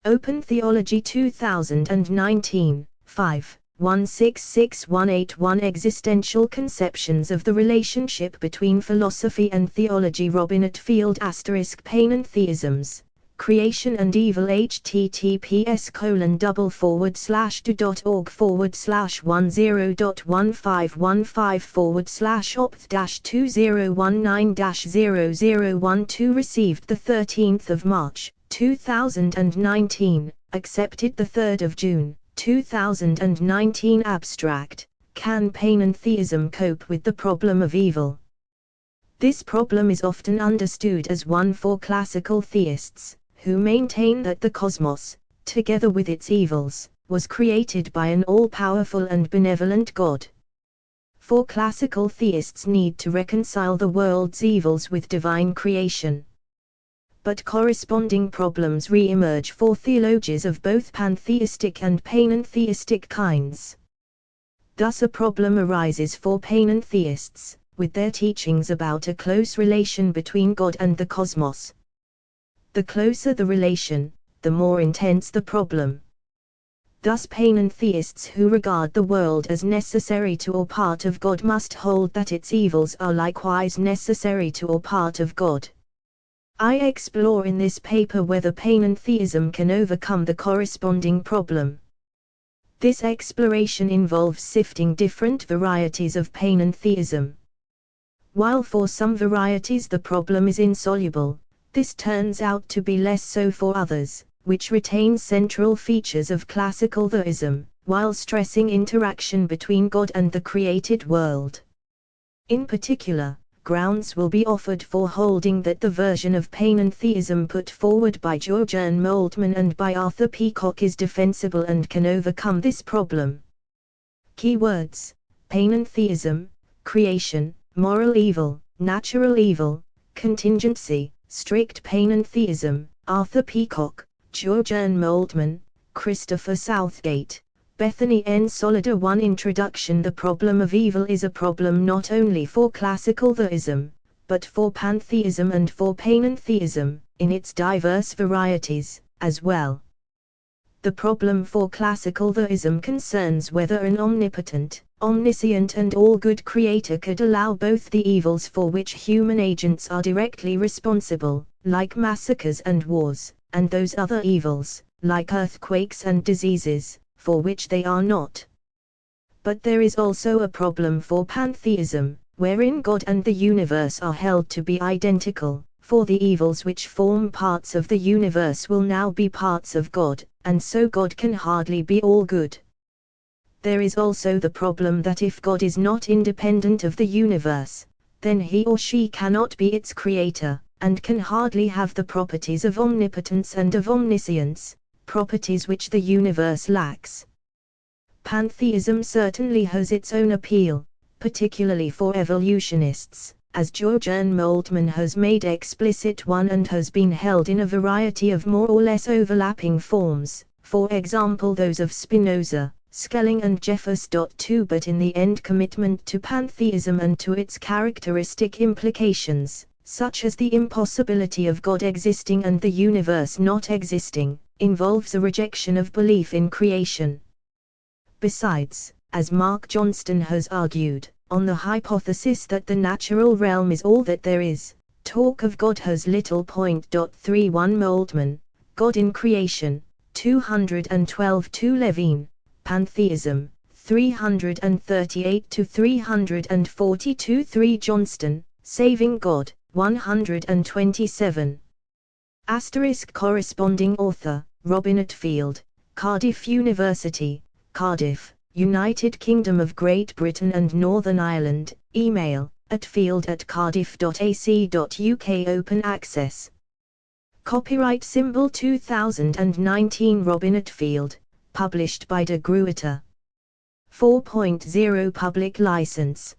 Open Theology 2019, 5. 166181 Existential Conceptions of the Relationship Between Philosophy and Theology. Robin Attfield *, Panentheisms, Creation and Evil. https://do.org/do/1515/opt-2019-0012 received 13 March 2019, accepted 3 June 2019. Abstract: Can Panentheism cope with the problem of evil? This problem is often understood as one for classical theists, who maintain that the cosmos, together with its evils, was created by an all-powerful and benevolent God. For classical theists need to reconcile the world's evils with divine creation. But corresponding problems re-emerge for theologies of both pantheistic and panentheistic kinds. Thus a problem arises for panentheists, with their teachings about a close relation between God and the cosmos. The closer the relation, the more intense the problem. Thus panentheists who regard the world as necessary to or part of God must hold that its evils are likewise necessary to or part of God. I explore in this paper whether panentheism can overcome the corresponding problem. This exploration involves sifting different varieties of panentheism. While for some varieties the problem is insoluble, this turns out to be less so for others, which retain central features of classical theism, while stressing interaction between God and the created world. In particular, grounds will be offered for holding that the version of panentheism put forward by Georgian Moldman and by Arthur Peacock is defensible and can overcome this problem. Keywords: panentheism, creation, moral evil, natural evil, contingency, strict panentheism. Arthur Peacock, Georgian Moldman, Christopher Southgate, Bethany N. Solider. 1 Introduction. The problem of evil is a problem not only for classical theism, but for pantheism and for panentheism, in its diverse varieties, as well. The problem for classical theism concerns whether an omnipotent, omniscient and all-good creator could allow both the evils for which human agents are directly responsible, like massacres and wars, and those other evils, like earthquakes and diseases, for which they are not. But there is also a problem for pantheism, wherein God and the universe are held to be identical, for the evils which form parts of the universe will now be parts of God, and so God can hardly be all good. There is also the problem that if God is not independent of the universe, then he or she cannot be its creator, and can hardly have the properties of omnipotence and of omniscience, properties which the universe lacks. Pantheism certainly has its own appeal, particularly for evolutionists, as Georgian Moldman has made explicit one and has been held in a variety of more or less overlapping forms, for example those of Spinoza, Schelling and Jeffers. 2 But in the end commitment to pantheism and to its characteristic implications, such as the impossibility of God existing and the universe not existing, involves a rejection of belief in creation. Besides, as Mark Johnston has argued, on the hypothesis that the natural realm is all that there is, talk of God has little point. 31 Moldman, God in Creation, 212 2 Levine, Pantheism, 338 to 342 3 Johnston, Saving God, 127. Corresponding author, Robin Attfield, Cardiff University, Cardiff, United Kingdom of Great Britain and Northern Ireland. Email, attfield@cardiff.ac.uk. Open access. Copyright symbol 2019 Robin Attfield, published by De Gruyter. 4.0 Public License.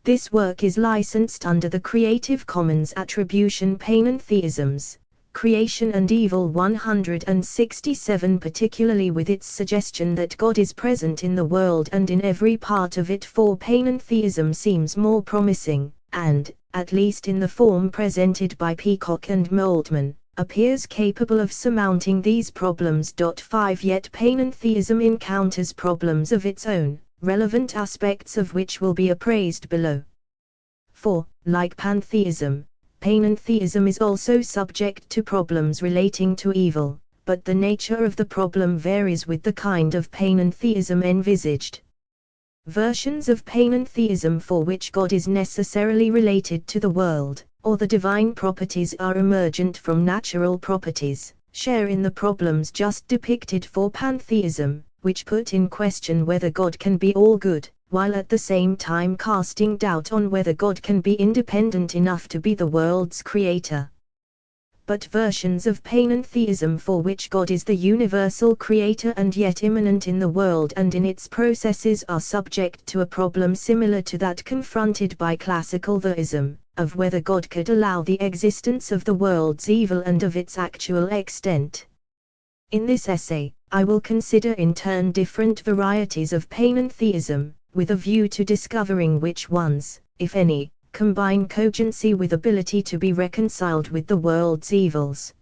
This work is licensed under the Creative Commons Attribution Panentheisms, Creation and Evil 167, particularly with its suggestion that God is present in the world and in every part of it, for panentheism seems more promising, and, at least in the form presented by Peacock and Moldman, appears capable of surmounting these problems. 5 Yet Panentheism encounters problems of its own, relevant aspects of which will be appraised below. 4. Like pantheism, Panentheism is also subject to problems relating to evil, but the nature of the problem varies with the kind of panentheism envisaged. Versions of panentheism for which God is necessarily related to the world, or the divine properties are emergent from natural properties, share in the problems just depicted for pantheism, which put in question whether God can be all good, while at the same time casting doubt on whether God can be independent enough to be the world's creator. But versions of panentheism for which God is the universal creator and yet immanent in the world and in its processes are subject to a problem similar to that confronted by classical theism, of whether God could allow the existence of the world's evil and of its actual extent. In this essay, I will consider in turn different varieties of panentheism, with a view to discovering which ones, if any, combine cogency with ability to be reconciled with the world's evils.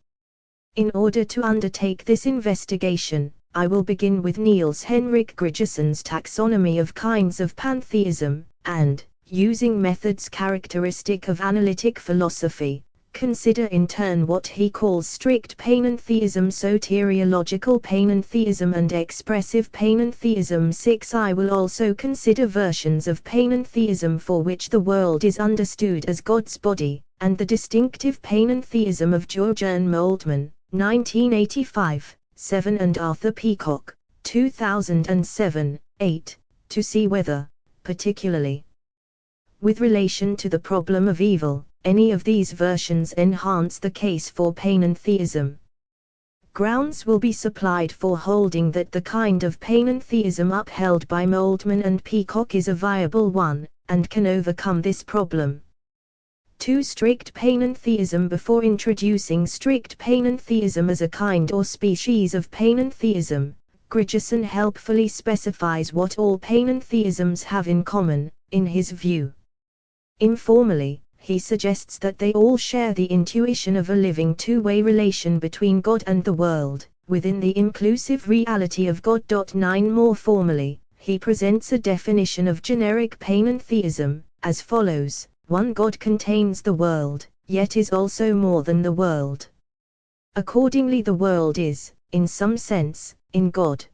In order to undertake this investigation, I will begin with Niels Henrik Grigerson's taxonomy of kinds of pantheism, and, using methods characteristic of analytic philosophy, consider in turn what he calls strict panentheism, soteriological panentheism and expressive panentheism. 6. I will also consider versions of panentheism for which the world is understood as God's body, and the distinctive panentheism of Jurgen Moltmann, 1985, 7 and Arthur Peacock, 2007, 8, to see whether, particularly with relation to the problem of evil, any of these versions enhance the case for panentheism. Grounds will be supplied for holding that the kind of panentheism upheld by Moltmann and Peacock is a viable one, and can overcome this problem. 2. Strict panentheism. Before introducing strict panentheism as a kind or species of panentheism, Grigerson helpfully specifies what all panentheisms have in common, in his view. Informally, he suggests that they all share the intuition of a living two-way relation between God and the world, within the inclusive reality of God. 9. More formally, he presents a definition of generic panentheism, as follows: 1. God contains the world, yet is also more than the world. Accordingly the world is, in some sense, in God.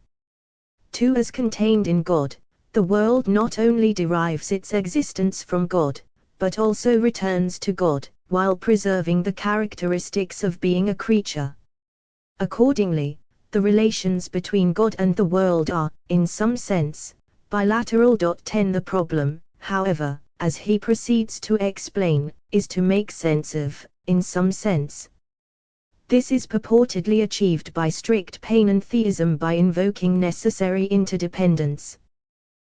2. As contained in God, the world not only derives its existence from God, but also returns to God, while preserving the characteristics of being a creature. Accordingly, the relations between God and the world are, in some sense, bilateral. 10. The problem, however, as he proceeds to explain, is to make sense of, in some sense. This is purportedly achieved by strict panentheism by invoking necessary interdependence.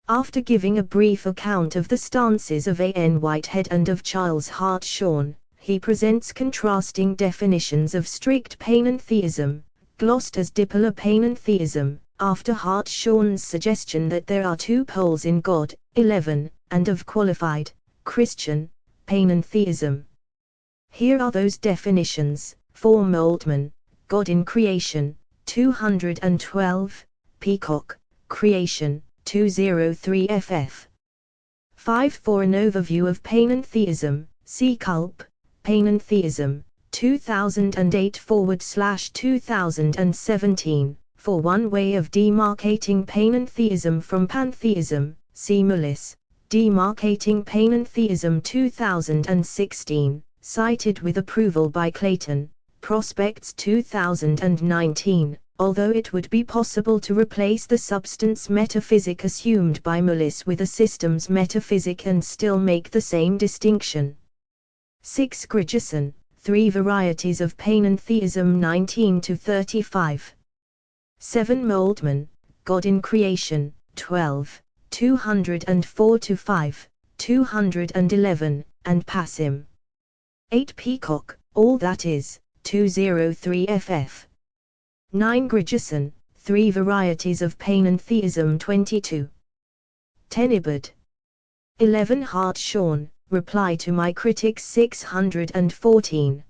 After giving a brief account of the stances of A.N. Whitehead and of Charles Hartshorne, he presents contrasting definitions of strict panentheism, glossed as dipolar panentheism, after Hartshorne's suggestion that there are two poles in God, 11, and of qualified, Christian, panentheism. Here are those definitions: for Moltmann, God in creation, 212, Peacock, creation, 203 ff. 5. For an overview of panentheism, see Culp, Panentheism, 2008/2017. For one way of demarcating panentheism from pantheism, see Mullis, Demarcating Panentheism 2016, cited with approval by Clayton, Prospects 2019. Although it would be possible to replace the substance metaphysic assumed by Mullis with a systems metaphysic and still make the same distinction. 6. Grigerson, Three Varieties of Panentheism 19-35. 7. Moltmann, God in Creation, 12, 204-5, 211, and Passim. 8. Peacock, All That Is, 203 ff. 9. Grigerson, Three Varieties of Panentheism 22. 10. Ibid. 11. Hartshorne, Reply to My Critics 614.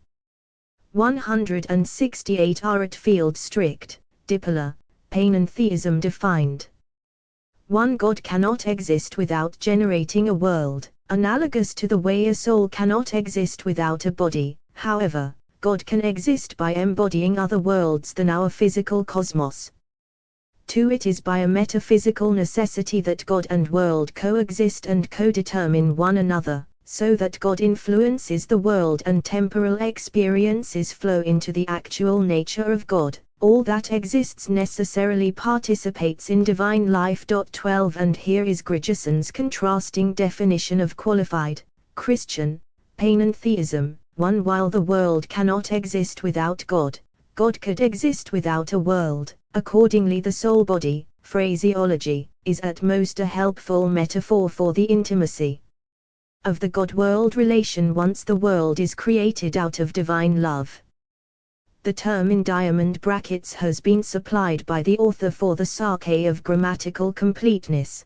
168 Attfield strict, dipolar, Panentheism defined. 1. God cannot exist without generating a world, analogous to the way a soul cannot exist without a body. However, God can exist by embodying other worlds than our physical cosmos. 2. It is by a metaphysical necessity that God and world coexist and co-determine one another, so that God influences the world and temporal experiences flow into the actual nature of God. All that exists necessarily participates in divine life. 12 And here is Grigison's contrasting definition of qualified, Christian, Panentheism. 1. While the world cannot exist without God, God could exist without a world. Accordingly the soul-body, phraseology, is at most a helpful metaphor for the intimacy of the God-world relation once the world is created out of divine love. The term in diamond brackets has been supplied by the author for the sake of grammatical completeness.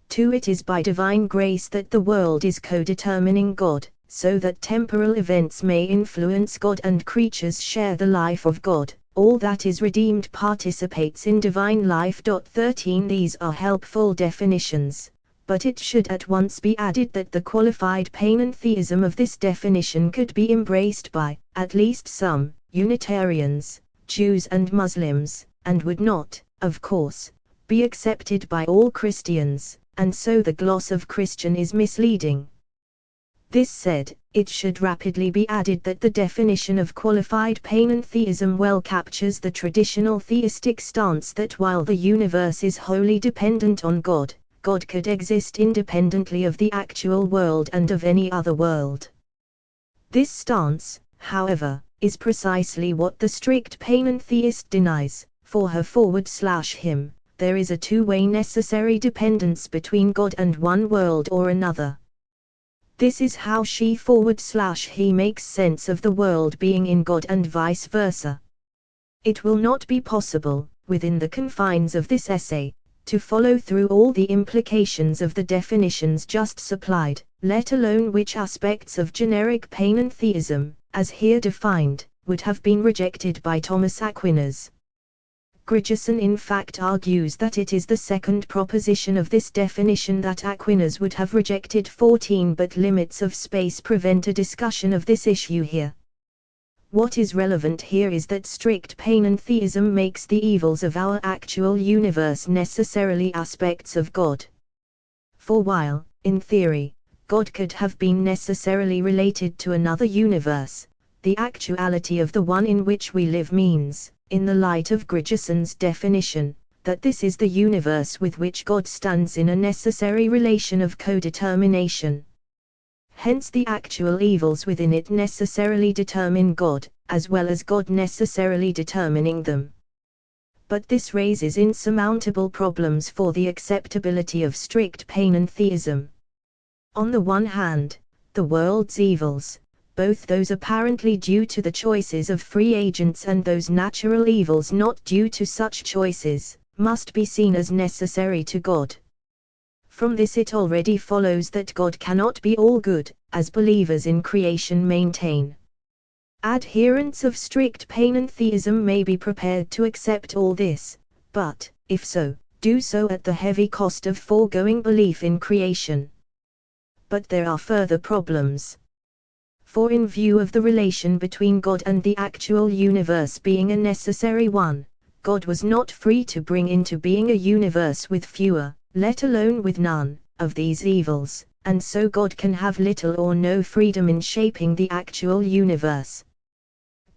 2. It is by divine grace that the world is co-determining God, so that temporal events may influence God and creatures share the life of God. All that is redeemed participates in divine life. 13 These are helpful definitions, but it should at once be added that the qualified panentheism of this definition could be embraced by, at least some, Unitarians, Jews and Muslims, and would not, of course, be accepted by all Christians, and so the gloss of Christian is misleading. This said, it should rapidly be added that the definition of qualified panentheism well captures the traditional theistic stance that while the universe is wholly dependent on God, God could exist independently of the actual world and of any other world. This stance, however, is precisely what the strict panentheist denies. For her/him, there is a two-way necessary dependence between God and one world or another. This is how she/he makes sense of the world being in God and vice versa. It will not be possible, within the confines of this essay, to follow through all the implications of the definitions just supplied, let alone which aspects of generic panentheism, as here defined, would have been rejected by Thomas Aquinas. Grigison in fact argues that it is the second proposition of this definition that Aquinas would have rejected. 14 But limits of space prevent a discussion of this issue here. What is relevant here is that strict panentheism makes the evils of our actual universe necessarily aspects of God. For while, in theory, God could have been necessarily related to another universe, the actuality of the one in which we live means, in the light of Grigison's definition, that this is the universe with which God stands in a necessary relation of codetermination. Hence the actual evils within it necessarily determine God, as well as God necessarily determining them. But this raises insurmountable problems for the acceptability of strict panentheism. On the one hand, the world's evils, both those apparently due to the choices of free agents and those natural evils not due to such choices, must be seen as necessary to God. From this it already follows that God cannot be all good, as believers in creation maintain. Adherents of strict panentheism may be prepared to accept all this, but, if so, do so at the heavy cost of foregoing belief in creation. But there are further problems. For in view of the relation between God and the actual universe being a necessary one, God was not free to bring into being a universe with fewer, let alone with none, of these evils, and so God can have little or no freedom in shaping the actual universe.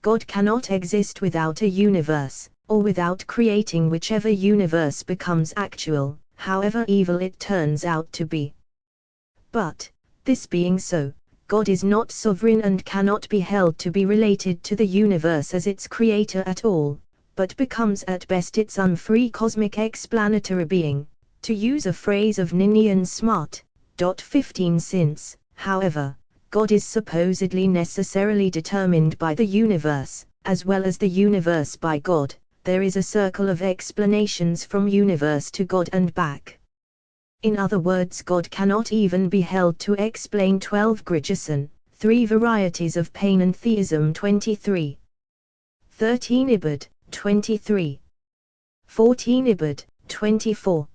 God cannot exist without a universe, or without creating whichever universe becomes actual, however evil it turns out to be. But, this being so, God is not sovereign and cannot be held to be related to the universe as its creator at all, but becomes at best its unfree cosmic explanatory being, to use a phrase of Ninian Smart. 15 Since, however, God is supposedly necessarily determined by the universe, as well as the universe by God, there is a circle of explanations from universe to God and back. In other words, God cannot even be held to explain 12 Grigison, 3 Varieties of Panentheism 23. 13 Ibid, 23. 14 Ibid, 24.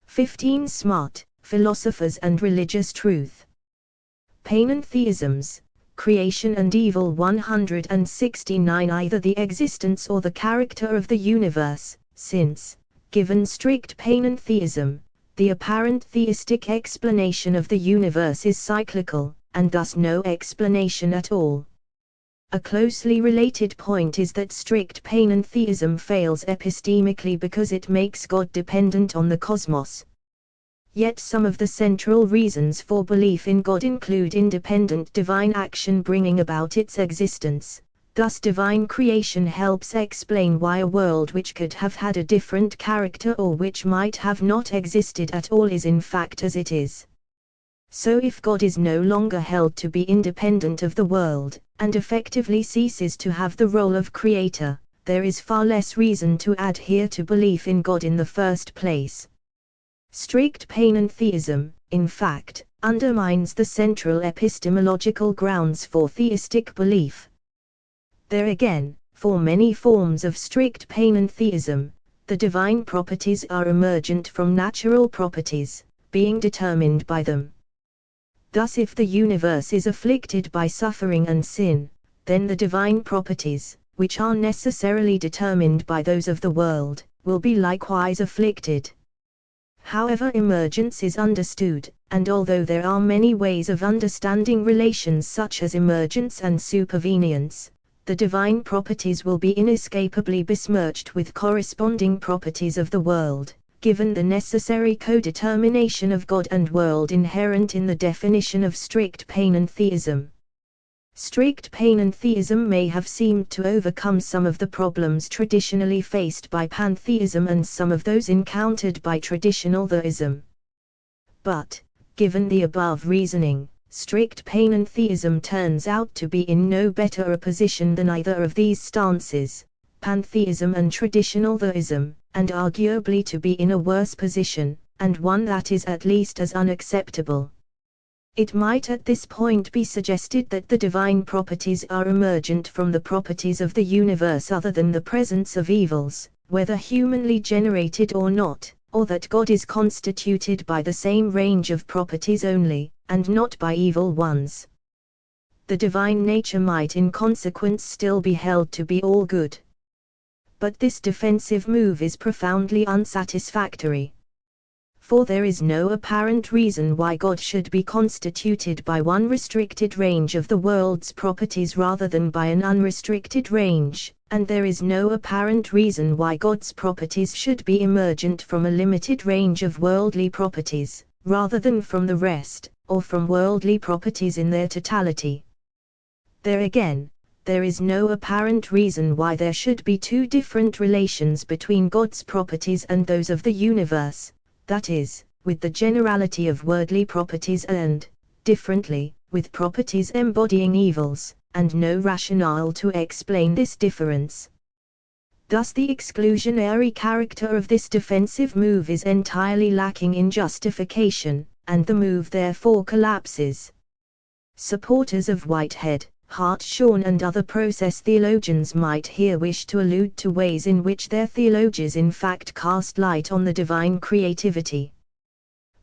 15 Smart, Philosophers and Religious Truth. Panentheisms, Creation and Evil 169. Either the existence or the character of the universe, since, given strict panentheism, the apparent theistic explanation of the universe is cyclical, and thus no explanation at all. A closely related point is that strict panentheism fails epistemically because it makes God dependent on the cosmos. Yet some of the central reasons for belief in God include independent divine action bringing about its existence. Thus divine creation helps explain why a world which could have had a different character or which might have not existed at all is in fact as it is. So if God is no longer held to be independent of the world, and effectively ceases to have the role of creator, there is far less reason to adhere to belief in God in the first place. Strict panentheism, in fact, undermines the central epistemological grounds for theistic belief. There again, for many forms of strict panentheism, the divine properties are emergent from natural properties, being determined by them. Thus if the universe is afflicted by suffering and sin, then the divine properties, which are necessarily determined by those of the world, will be likewise afflicted. However emergence is understood, and although there are many ways of understanding relations such as emergence and supervenience, the divine properties will be inescapably besmirched with corresponding properties of the world, given the necessary codetermination of God and world inherent in the definition of strict panentheism. Strict panentheism may have seemed to overcome some of the problems traditionally faced by pantheism and some of those encountered by traditional theism. But, given the above reasoning, strict panentheism turns out to be in no better a position than either of these stances, pantheism and traditional theism, and arguably to be in a worse position, and one that is at least as unacceptable. It might at this point be suggested that the divine properties are emergent from the properties of the universe other than the presence of evils, whether humanly generated or not, or that God is constituted by the same range of properties only, and not by evil ones. The divine nature might in consequence still be held to be all good. But this defensive move is profoundly unsatisfactory. For there is no apparent reason why God should be constituted by one restricted range of the world's properties rather than by an unrestricted range, and there is no apparent reason why God's properties should be emergent from a limited range of worldly properties, rather than from the rest, or from worldly properties in their totality. There again, there is no apparent reason why there should be two different relations between God's properties and those of the universe, that is, with the generality of worldly properties and, differently, with properties embodying evils, and no rationale to explain this difference. Thus the exclusionary character of this defensive move is entirely lacking in justification, and the move therefore collapses. Supporters of Whitehead, March-June and other process theologians might here wish to allude to ways in which their theologies in fact cast light on the divine creativity.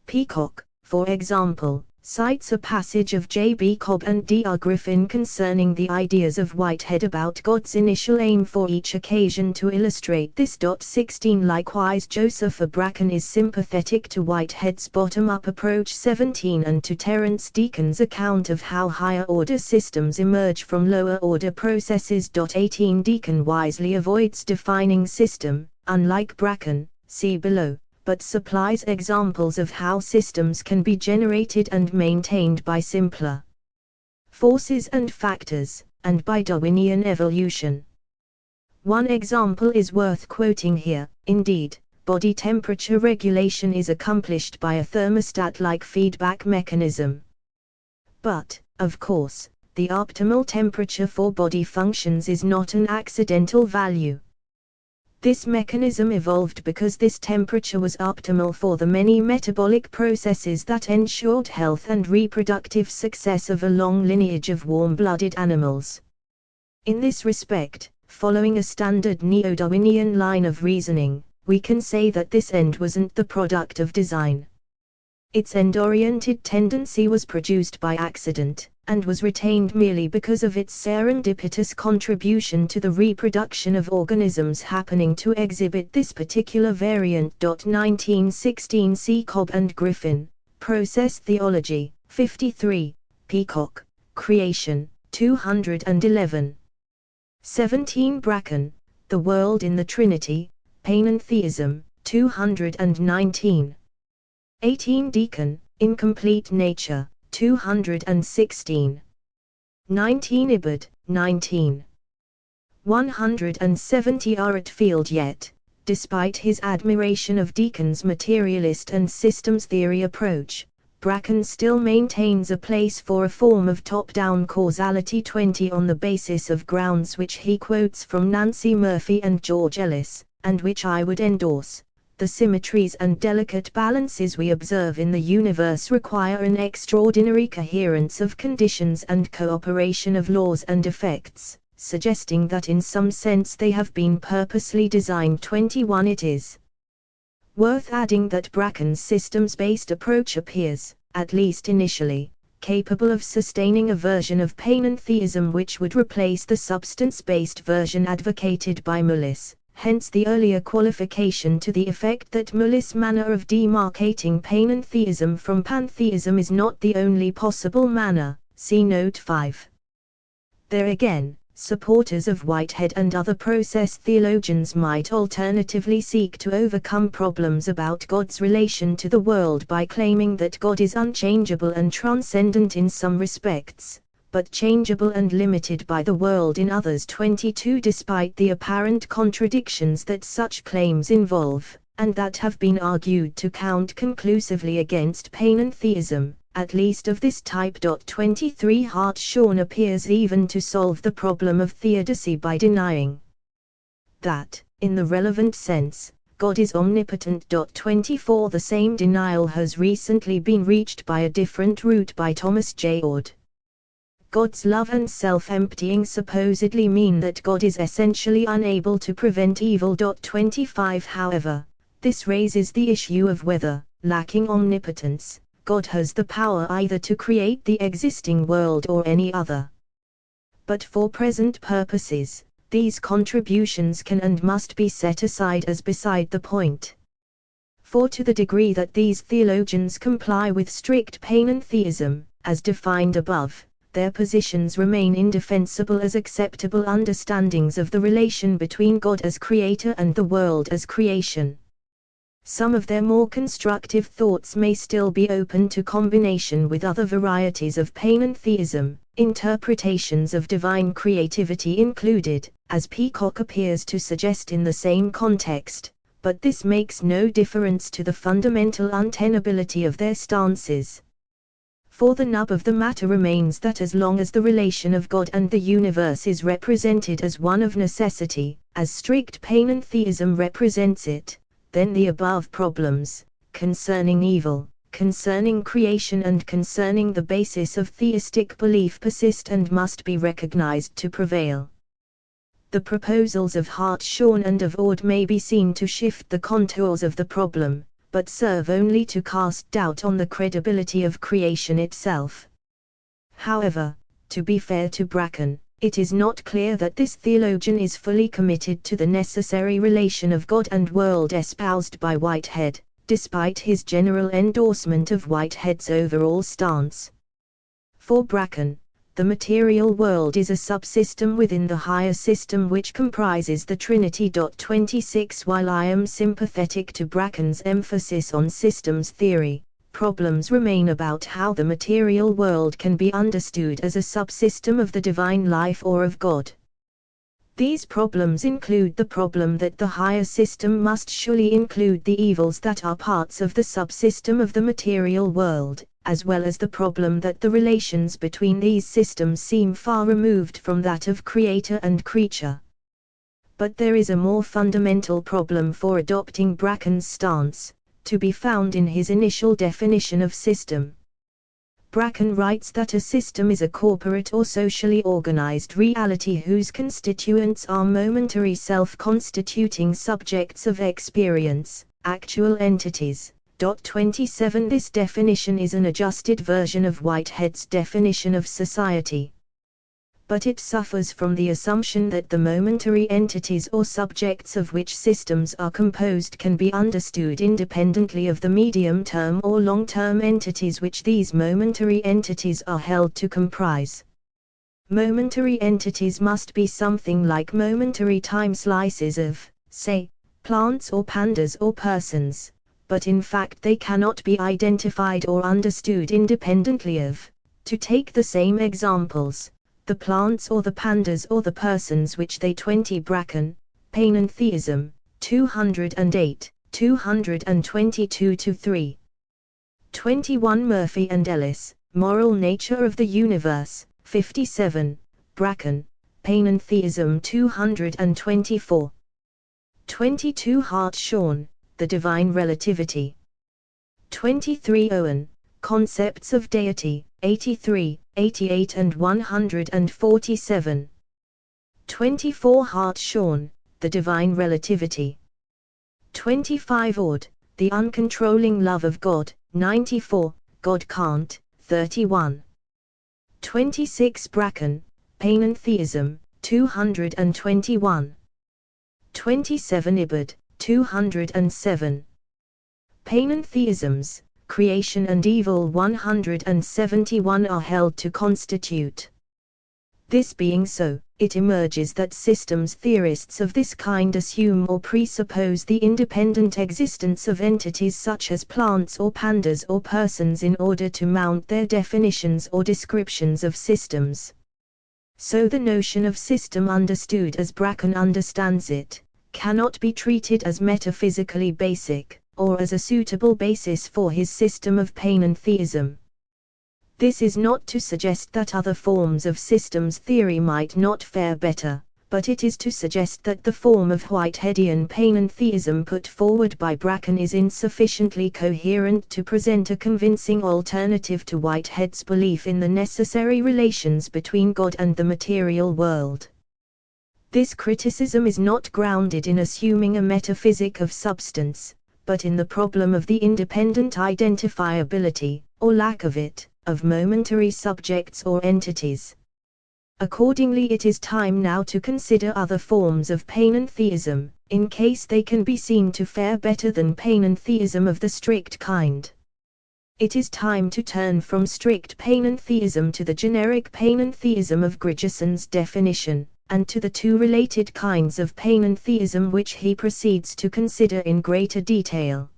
Peacock, for example, cites a passage of J. B. Cobb and D. R. Griffin concerning the ideas of Whitehead about God's initial aim for each occasion to illustrate this. 16 Likewise Joseph A. Bracken is sympathetic to Whitehead's bottom-up approach. 17 and to Terence Deacon's account of how higher-order systems emerge from lower-order processes. 18 Deacon wisely avoids defining system, unlike Bracken, see below, but supplies examples of how systems can be generated and maintained by simpler forces and factors, and by Darwinian evolution. One example is worth quoting here. Indeed, body temperature regulation is accomplished by a thermostat-like feedback mechanism. But, of course, the optimal temperature for body functions is not an accidental value. This mechanism evolved because this temperature was optimal for the many metabolic processes that ensured health and reproductive success of a long lineage of warm-blooded animals. In this respect, following a standard neo-Darwinian line of reasoning, we can say that this end wasn't the product of design. Its end-oriented tendency was produced by accident, and was retained merely because of its serendipitous contribution to the reproduction of organisms happening to exhibit this particular variant. 1916 C. Cobb and Griffin, Process Theology, 53, Peacock, Creation, 211. 17 Bracken, The World in the Trinity, Panentheism, 219. 18 Deacon, Incomplete Nature, 216. 19 Ibid, 19. 170 R. Attfield. Yet, despite his admiration of Deacon's materialist and systems theory approach, Bracken still maintains a place for a form of top-down causality 20 on the basis of grounds which he quotes from Nancy Murphy and George Ellis, and which I would endorse. The symmetries and delicate balances we observe in the universe require an extraordinary coherence of conditions and cooperation of laws and effects, suggesting that in some sense they have been purposely designed. 21 It is worth adding that Bracken's systems-based approach appears, at least initially, capable of sustaining a version of panentheism which would replace the substance-based version advocated by Mullis. Hence the earlier qualification to the effect that Mullis' manner of demarcating panentheism from pantheism is not the only possible manner, see note 5. There again, supporters of Whitehead and other process theologians might alternatively seek to overcome problems about God's relation to the world by claiming that God is unchangeable and transcendent in some respects, but changeable and limited by the world in others. 22 Despite the apparent contradictions that such claims involve, and that have been argued to count conclusively against panentheism, at least of this type. 23 Hartshorne appears even to solve the problem of theodicy by denying that, in the relevant sense, God is omnipotent. 24 The same denial has recently been reached by a different route by Thomas J. Ord. God's love and self-emptying supposedly mean that God is essentially unable to prevent evil. 25 However, this raises the issue of whether, lacking omnipotence, God has the power either to create the existing world or any other. But for present purposes, these contributions can and must be set aside as beside the point. For to the degree that these theologians comply with strict panentheism, as defined above, their positions remain indefensible as acceptable understandings of the relation between God as creator and the world as creation. Some of their more constructive thoughts may still be open to combination with other varieties of panentheism, interpretations of divine creativity included, as Peacock appears to suggest in the same context, but this makes no difference to the fundamental untenability of their stances. For the nub of the matter remains that as long as the relation of God and the universe is represented as one of necessity, as strict panentheism represents it, then the above problems, concerning evil, concerning creation and concerning the basis of theistic belief persist and must be recognized to prevail. The proposals of Hartshorne and of Ord may be seen to shift the contours of the problem, but serve only to cast doubt on the credibility of creation itself. However, to be fair to Bracken, it is not clear that this theologian is fully committed to the necessary relation of God and world espoused by Whitehead, despite his general endorsement of Whitehead's overall stance. For Bracken, the material world is a subsystem within the higher system which comprises the Trinity. 26 While I am sympathetic to Bracken's emphasis on systems theory, problems remain about how the material world can be understood as a subsystem of the divine life or of God. These problems include the problem that the higher system must surely include the evils that are parts of the subsystem of the material world, as well as the problem that the relations between these systems seem far removed from that of creator and creature. But there is a more fundamental problem for adopting Bracken's stance, to be found in his initial definition of system. Bracken writes that a system is a corporate or socially organized reality whose constituents are momentary self-constituting subjects of experience, actual entities. 27 This definition is an adjusted version of Whitehead's definition of society. But it suffers from the assumption that the momentary entities or subjects of which systems are composed can be understood independently of the medium-term or long-term entities which these momentary entities are held to comprise. Momentary entities must be something like momentary time slices of, say, plants or pandas or persons, but in fact they cannot be identified or understood independently of, to take the same examples, the plants or the pandas or the persons which they 20 Bracken, Panentheism, 208, 222-3. 21 Murphy and Ellis, Moral Nature of the Universe, 57, Bracken, Panentheism 224. 22 Hart-Shawn, The Divine Relativity. 23 Owen, Concepts of Deity, 83, 88 and 147. 24 Hart-Shawn, The Divine Relativity. 25 Ord, The Uncontrolling Love of God, 94, God Can't, 31. 26 Bracken, Panentheism, 221. 27 Ibid, 207. Panentheisms, Creation and Evil 171 are held to constitute. This being so, it emerges that systems theorists of this kind assume or presuppose the independent existence of entities such as plants or pandas or persons in order to mount their definitions or descriptions of systems. So the notion of system understood as Bracken understands it, cannot be treated as metaphysically basic, or as a suitable basis for his system of Panentheism. This is not to suggest that other forms of systems theory might not fare better, but it is to suggest that the form of Whiteheadian Panentheism put forward by Bracken is insufficiently coherent to present a convincing alternative to Whitehead's belief in the necessary relations between God and the material world. This criticism is not grounded in assuming a metaphysic of substance, but in the problem of the independent identifiability, or lack of it, of momentary subjects or entities. Accordingly, it is time now to consider other forms of Panentheism, in case they can be seen to fare better than Panentheism of the strict kind. It is time to turn from strict Panentheism to the generic Panentheism of Griggson's definition, and to the two related kinds of Panentheism which he proceeds to consider in greater detail.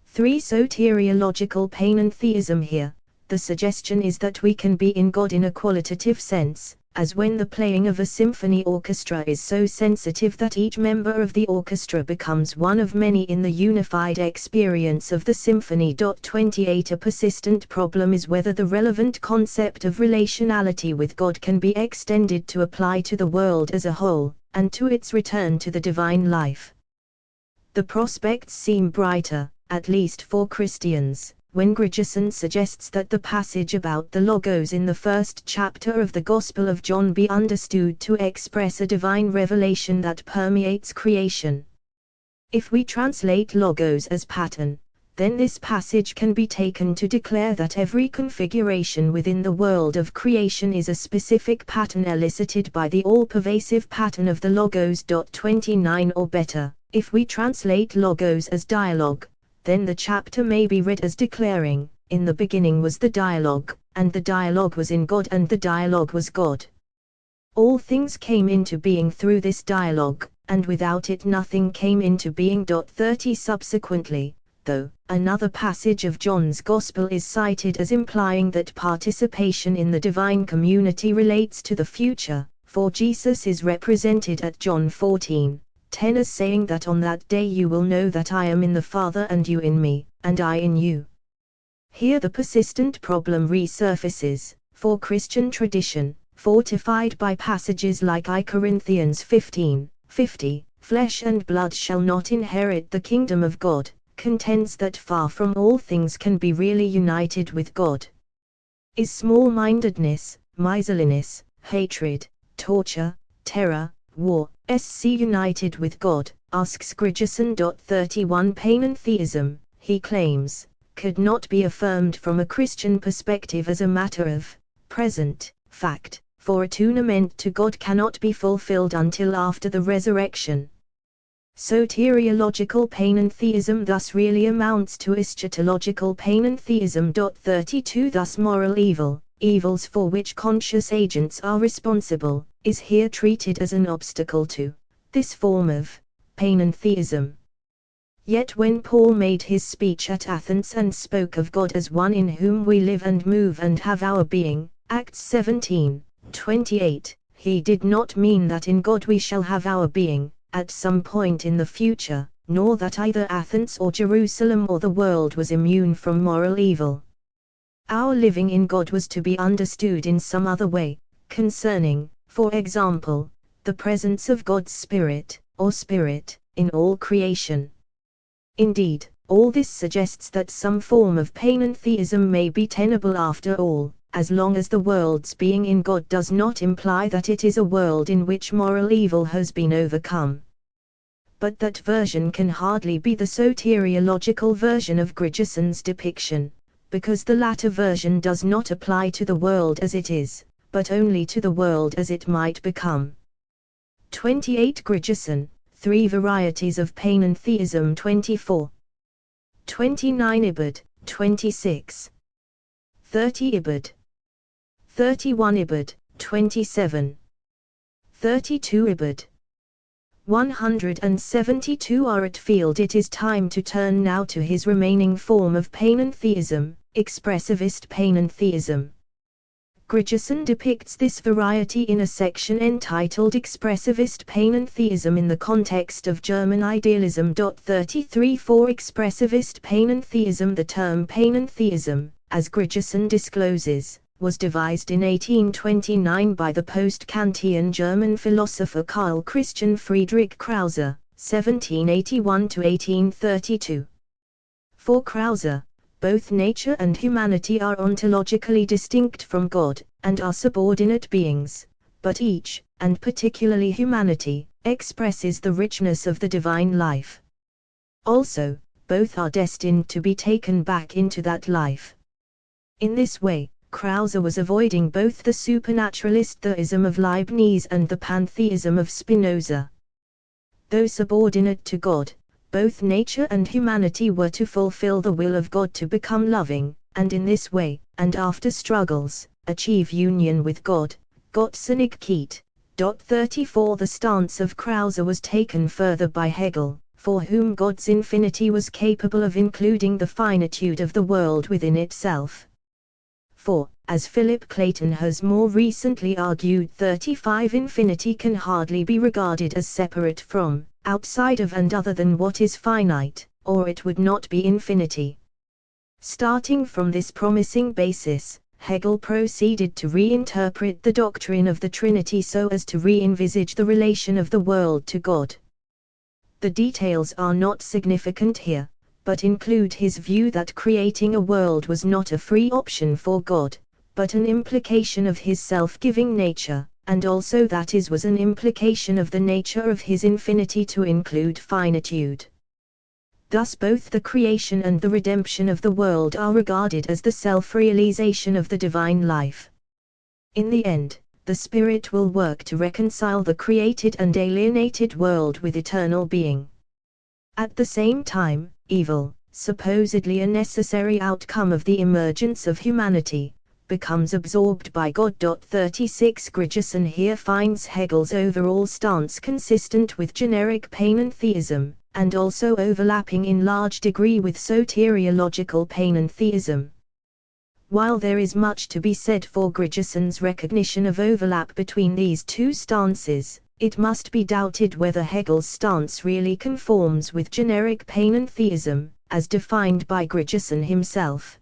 3. Soteriological Panentheism. Here, the suggestion is that we can be in God in a qualitative sense, as when the playing of a symphony orchestra is so sensitive that each member of the orchestra becomes one of many in the unified experience of the symphony. 28 A persistent problem is whether the relevant concept of relationality with God can be extended to apply to the world as a whole, and to its return to the divine life. The prospects seem brighter, at least for Christians, when Grigson suggests that the passage about the Logos in the first chapter of the Gospel of John be understood to express a divine revelation that permeates creation. If we translate Logos as pattern, then this passage can be taken to declare that every configuration within the world of creation is a specific pattern elicited by the all-pervasive pattern of the Logos. 29 Or better, if we translate Logos as dialogue, then the chapter may be read as declaring, "In the beginning was the dialogue, and the dialogue was in God, and the dialogue was God. All things came into being through this dialogue, and without it nothing came into being." 30 Subsequently, though, another passage of John's Gospel is cited as implying that participation in the divine community relates to the future, for Jesus is represented at John 14:10 as saying that on that day you will know that I am in the Father and you in me, and I in you. Here the persistent problem resurfaces, for Christian tradition, fortified by passages like I Corinthians 15, 50. Flesh and blood shall not inherit the kingdom of God, contends that far from all things can be really united with God. Is small-mindedness, miserliness, hatred, torture, terror, war, sc united with God, asks Grigison. 31. Panentheism, he claims, could not be affirmed from a Christian perspective as a matter of present fact, for attunement to God cannot be fulfilled until after the resurrection. Soteriological panentheism thus really amounts to eschatological panentheism. 32. Thus moral evil, evils for which conscious agents are responsible, is here treated as an obstacle to this form of panentheism. Yet when Paul made his speech at Athens and spoke of God as one in whom we live and move and have our being, Acts 17:28, he did not mean that in God we shall have our being, at some point in the future, nor that either Athens or Jerusalem or the world was immune from moral evil. Our living in God was to be understood in some other way, concerning, for example, the presence of God's Spirit, or Spirit, in all creation. Indeed, all this suggests that some form of panentheism may be tenable after all, as long as the world's being in God does not imply that it is a world in which moral evil has been overcome. But that version can hardly be the soteriological version of Grigison's depiction, because the latter version does not apply to the world as it is, but only to the world as it might become. 28. Grigison, Three Varieties of Panentheism. 24. 29. Ibid. 26. 30. Ibid. 31. Ibid. 27. 32. Ibid. 172. R. Attfield. It is time to turn now to his remaining form of panentheism, expressivist panentheism. Grigison depicts this variety in a section entitled Expressivist Panentheism in the context of German idealism. 33. For expressivist panentheism, the term panentheism, as Grigison discloses, was devised in 1829 by the post-Kantian German philosopher Karl Christian Friedrich Krause, 1781–1832. For Krause, both nature and humanity are ontologically distinct from God, and are subordinate beings, but each, and particularly humanity, expresses the richness of the divine life. Also, both are destined to be taken back into that life. In this way, Krause was avoiding both the supernaturalist theism of Leibniz and the pantheism of Spinoza. Though subordinate to God, both nature and humanity were to fulfill the will of God to become loving, and in this way, and after struggles, achieve union with God. Gottsenig. 34. The stance of Krause was taken further by Hegel, for whom God's infinity was capable of including the finitude of the world within itself. For, as Philip Clayton has more recently argued, 35. Infinity can hardly be regarded as separate from, outside of and other than what is finite, or it would not be infinity. Starting from this promising basis, Hegel proceeded to reinterpret the doctrine of the Trinity so as to re-envisage the relation of the world to God. The details are not significant here, but include his view that creating a world was not a free option for God, but an implication of his self-giving nature, and also that his was an implication of the nature of his infinity to include finitude. Thus both the creation and the redemption of the world are regarded as the self-realization of the divine life. In the end, the Spirit will work to reconcile the created and alienated world with eternal being. At the same time, evil, supposedly a necessary outcome of the emergence of humanity, becomes absorbed by God. 36. Grigison here finds Hegel's overall stance consistent with generic panentheism, and also overlapping in large degree with soteriological panentheism. While there is much to be said for Grigison's recognition of overlap between these two stances, it must be doubted whether Hegel's stance really conforms with generic panentheism, as defined by Grigison himself.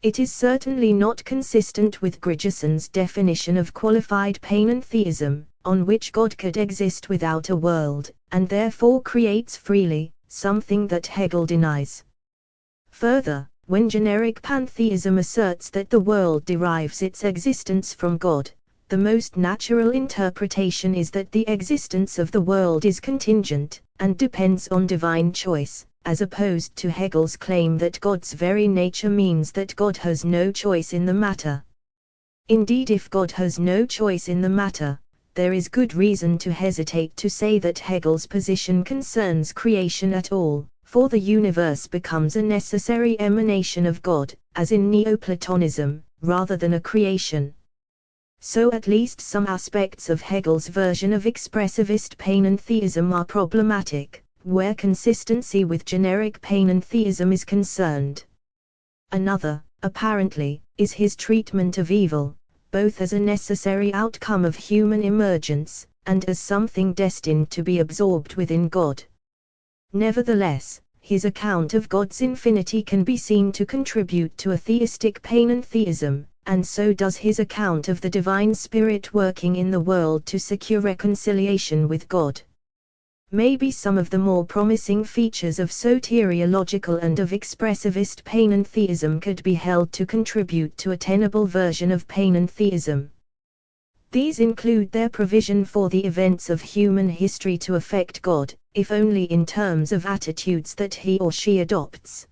It is certainly not consistent with Grigison's definition of qualified panentheism, on which God could exist without a world, and therefore creates freely, something that Hegel denies. Further, when generic pantheism asserts that the world derives its existence from God, the most natural interpretation is that the existence of the world is contingent, and depends on divine choice, as opposed to Hegel's claim that God's very nature means that God has no choice in the matter. Indeed, if God has no choice in the matter, there is good reason to hesitate to say that Hegel's position concerns creation at all, for the universe becomes a necessary emanation of God, as in Neoplatonism, rather than a creation. So at least some aspects of Hegel's version of expressivist panentheism are problematic, where consistency with generic panentheism is concerned. Another, apparently, is his treatment of evil, both as a necessary outcome of human emergence, and as something destined to be absorbed within God. Nevertheless, his account of God's infinity can be seen to contribute to a theistic panentheism, and so does his account of the divine spirit working in the world to secure reconciliation with God. Maybe some of the more promising features of soteriological and of expressivist panentheism could be held to contribute to a tenable version of panentheism. These include their provision for the events of human history to affect God, if only in terms of attitudes that he or she adopts.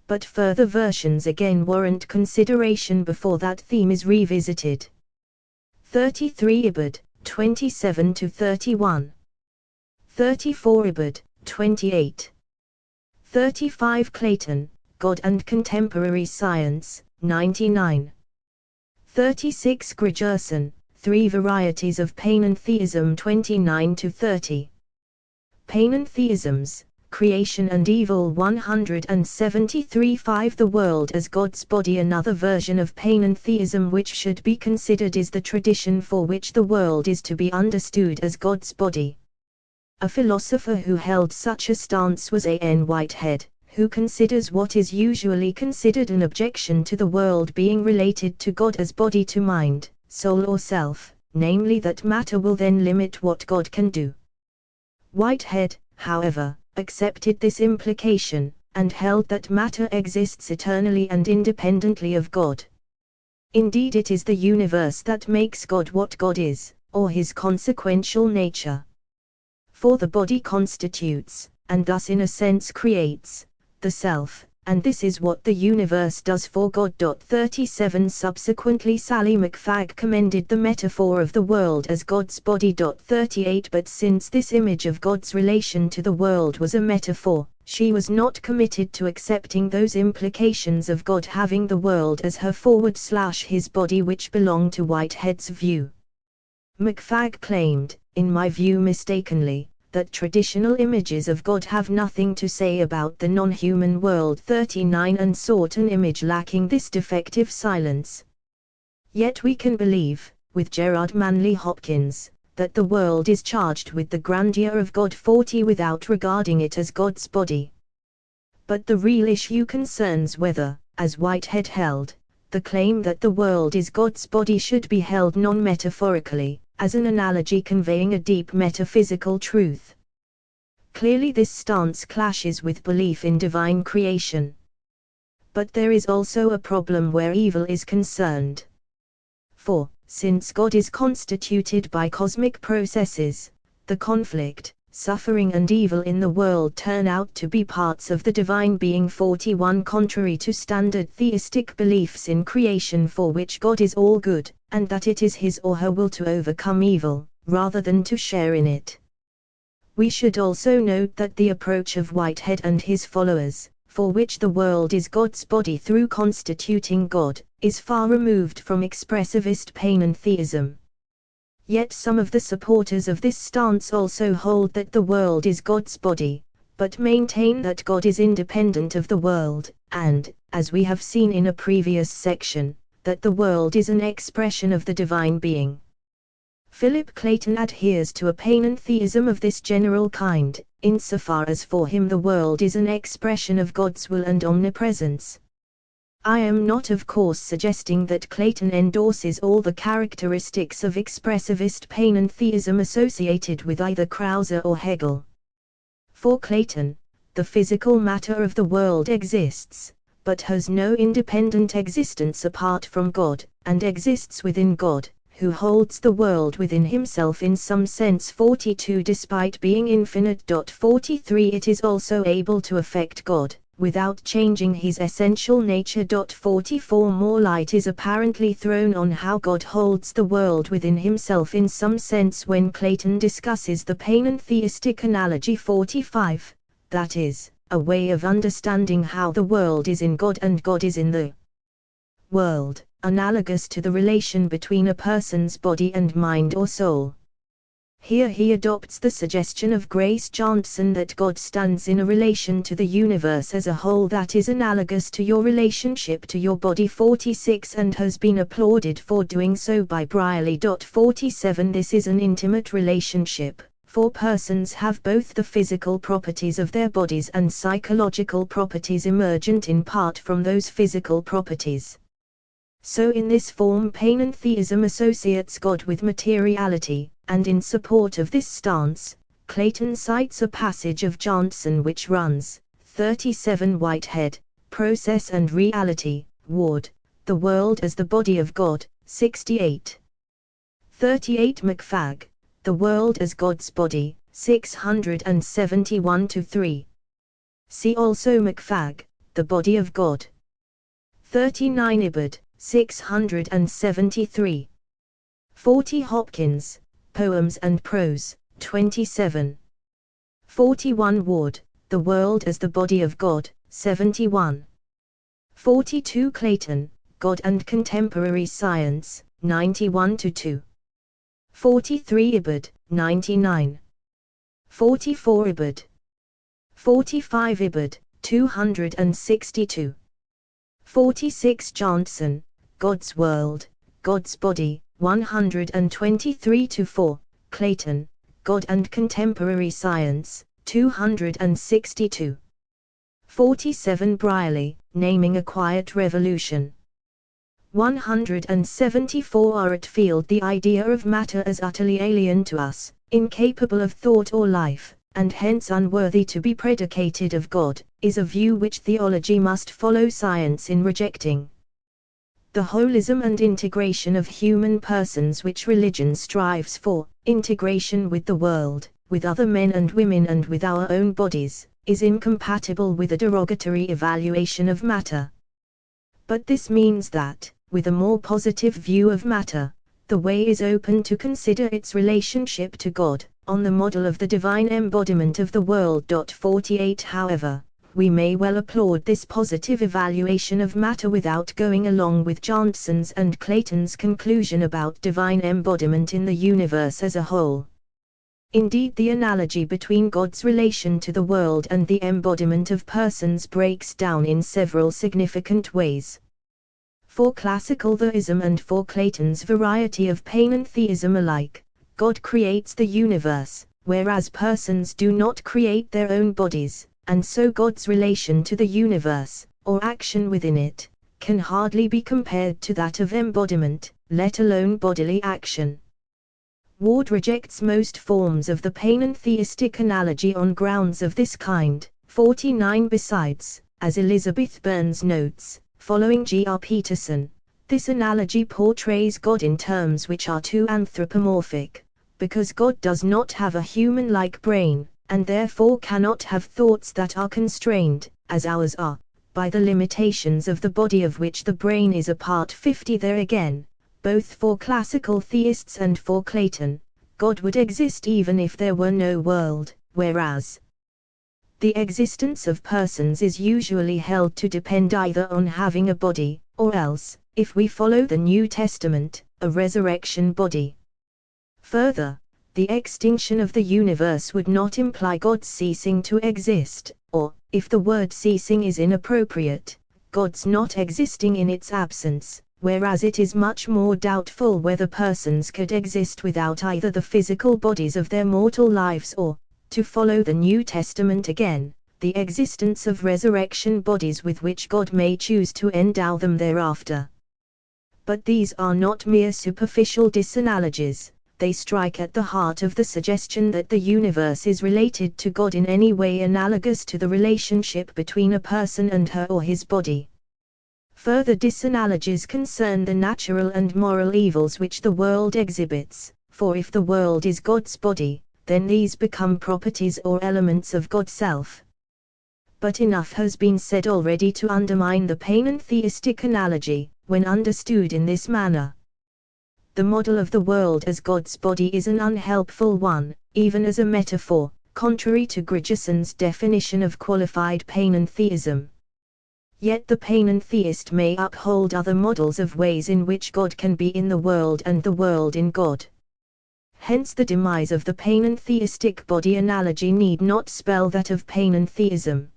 But further versions again warrant consideration before that theme is revisited. 33 Ibid, 27-31. 34 Ibid, 28. 35 Clayton, God and Contemporary Science, 99. 36 Grigerson, Three Varieties of Panentheism, 29-30. Panentheisms, Creation and Evil, 173. 5 The world as God's body. Another version of panentheism which should be considered is the tradition for which the world is to be understood as God's body. A philosopher who held such a stance was A.N. Whitehead, who considers what is usually considered an objection to the world being related to God as body to mind, soul or self, namely that matter will then limit what God can do. Whitehead, however, accepted this implication, and held that matter exists eternally and independently of God. Indeed, it is the universe that makes God what God is, or his consequential nature. For the body constitutes, and thus in a sense creates, the self, and this is what the universe does for God. 37 Subsequently Sally McFagg commended the metaphor of the world as God's body. 38 But since this image of God's relation to the world was a metaphor, she was not committed to accepting those implications of God having the world as her / his body which belong to Whitehead's view. McFagg claimed, in my view mistakenly, that traditional images of God have nothing to say about the non-human world. 39 And sought an image lacking this defective silence. Yet we can believe, with Gerard Manley Hopkins, that the world is charged with the grandeur of God. 40 Without regarding it as God's body. But the real issue concerns whether, as Whitehead held, the claim that the world is God's body should be held non-metaphorically, as an analogy conveying a deep metaphysical truth. Clearly this stance clashes with belief in divine creation. But there is also a problem where evil is concerned. For, since God is constituted by cosmic processes, the conflict, suffering and evil in the world turn out to be parts of the divine being. 41 Contrary to standard theistic beliefs in creation for which God is all good, and that it is his or her will to overcome evil, rather than to share in it. We should also note that the approach of Whitehead and his followers, for which the world is God's body through constituting God, is far removed from expressivist panentheism. Yet some of the supporters of this stance also hold that the world is God's body, but maintain that God is independent of the world, and, as we have seen in a previous section, that the world is an expression of the divine being. Philip Clayton adheres to a panentheism of this general kind, insofar as for him the world is an expression of God's will and omnipresence. I am not of course suggesting that Clayton endorses all the characteristics of expressivist panentheism associated with either Krause or Hegel. For Clayton, the physical matter of the world exists, but has no independent existence apart from God, and exists within God, who holds the world within himself in some sense. 42 Despite being infinite. 43 It is also able to affect God, without changing his essential nature. 44 More light is apparently thrown on how God holds the world within himself in some sense when Clayton discusses the panentheistic analogy. 45, that is, a way of understanding how the world is in God and God is in the world, analogous to the relation between a person's body and mind or soul. Here he adopts the suggestion of Grace Johnson that God stands in a relation to the universe as a whole that is analogous to your relationship to your body. 46 And has been applauded for doing so by Brierley. 47 This is an intimate relationship, for persons have both the physical properties of their bodies and psychological properties emergent in part from those physical properties. So in this form panentheism associates God with materiality, and in support of this stance, Clayton cites a passage of Johnson which runs, 37 Whitehead, Process and Reality, Ward, The World as the Body of God, 68. 38 McFagg, The World as God's Body, 671-3. See also McFagg, The Body of God. 39 Ibbard, 673. 40 Hopkins, Poems and Prose, 27. 41 Ward, The World as the Body of God, 71. 42 Clayton, God and Contemporary Science, 91-2. 43 Ibbard, 99. 44 Ibbard. 45 Ibbard, 262. 46 Johnson, God's World, God's Body, 123-4, Clayton, God and Contemporary Science, 262. 47 Brierley, Naming a Quiet Revolution. 174 Attfield The idea of matter as utterly alien to us, incapable of thought or life, and hence unworthy to be predicated of God, is a view which theology must follow science in rejecting. The holism and integration of human persons which religion strives for, integration with the world, with other men and women and with our own bodies, is incompatible with a derogatory evaluation of matter. But this means that, with a more positive view of matter, the way is open to consider its relationship to God, on the model of the divine embodiment of the world. 48 However, we may well applaud this positive evaluation of matter without going along with Johnson's and Clayton's conclusion about divine embodiment in the universe as a whole. Indeed, the analogy between God's relation to the world and the embodiment of persons breaks down in several significant ways. For classical theism and for Clayton's variety of panentheism alike, God creates the universe, whereas persons do not create their own bodies, and so God's relation to the universe, or action within it, can hardly be compared to that of embodiment, let alone bodily action. Ward rejects most forms of the panentheistic analogy on grounds of this kind. 49 Besides, as Elizabeth Burns notes, following G.R. Peterson, this analogy portrays God in terms which are too anthropomorphic, because God does not have a human-like brain, and therefore cannot have thoughts that are constrained, as ours are, by the limitations of the body of which the brain is a part. 50 There again, both for classical theists and for Clayton, God would exist even if there were no world, whereas the existence of persons is usually held to depend either on having a body, or else, if we follow the New Testament, a resurrection body. Further, the extinction of the universe would not imply God ceasing to exist, or, if the word ceasing is inappropriate, God's not existing in its absence, whereas it is much more doubtful whether persons could exist without either the physical bodies of their mortal lives or, to follow the New Testament again, the existence of resurrection bodies with which God may choose to endow them thereafter. But these are not mere superficial disanalogies, they strike at the heart of the suggestion that the universe is related to God in any way analogous to the relationship between a person and her or his body. Further disanalogies concern the natural and moral evils which the world exhibits, for if the world is God's body, then these become properties or elements of God's self. But enough has been said already to undermine the panentheistic analogy, when understood in this manner. The model of the world as God's body is an unhelpful one, even as a metaphor, contrary to Grigeson's definition of qualified panentheism. Yet the panentheist may uphold other models of ways in which God can be in the world and the world in God. Hence the demise of the panentheistic body analogy need not spell that of panentheism.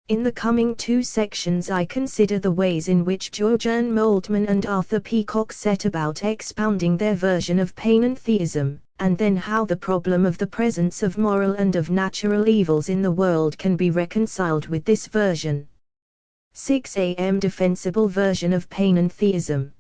In the coming 2 sections I consider the ways in which Georgian Moltmann and Arthur Peacock set about expounding their version of panentheism, and then how the problem of the presence of moral and of natural evils in the world can be reconciled with this version. 6 am defensible version of panentheism.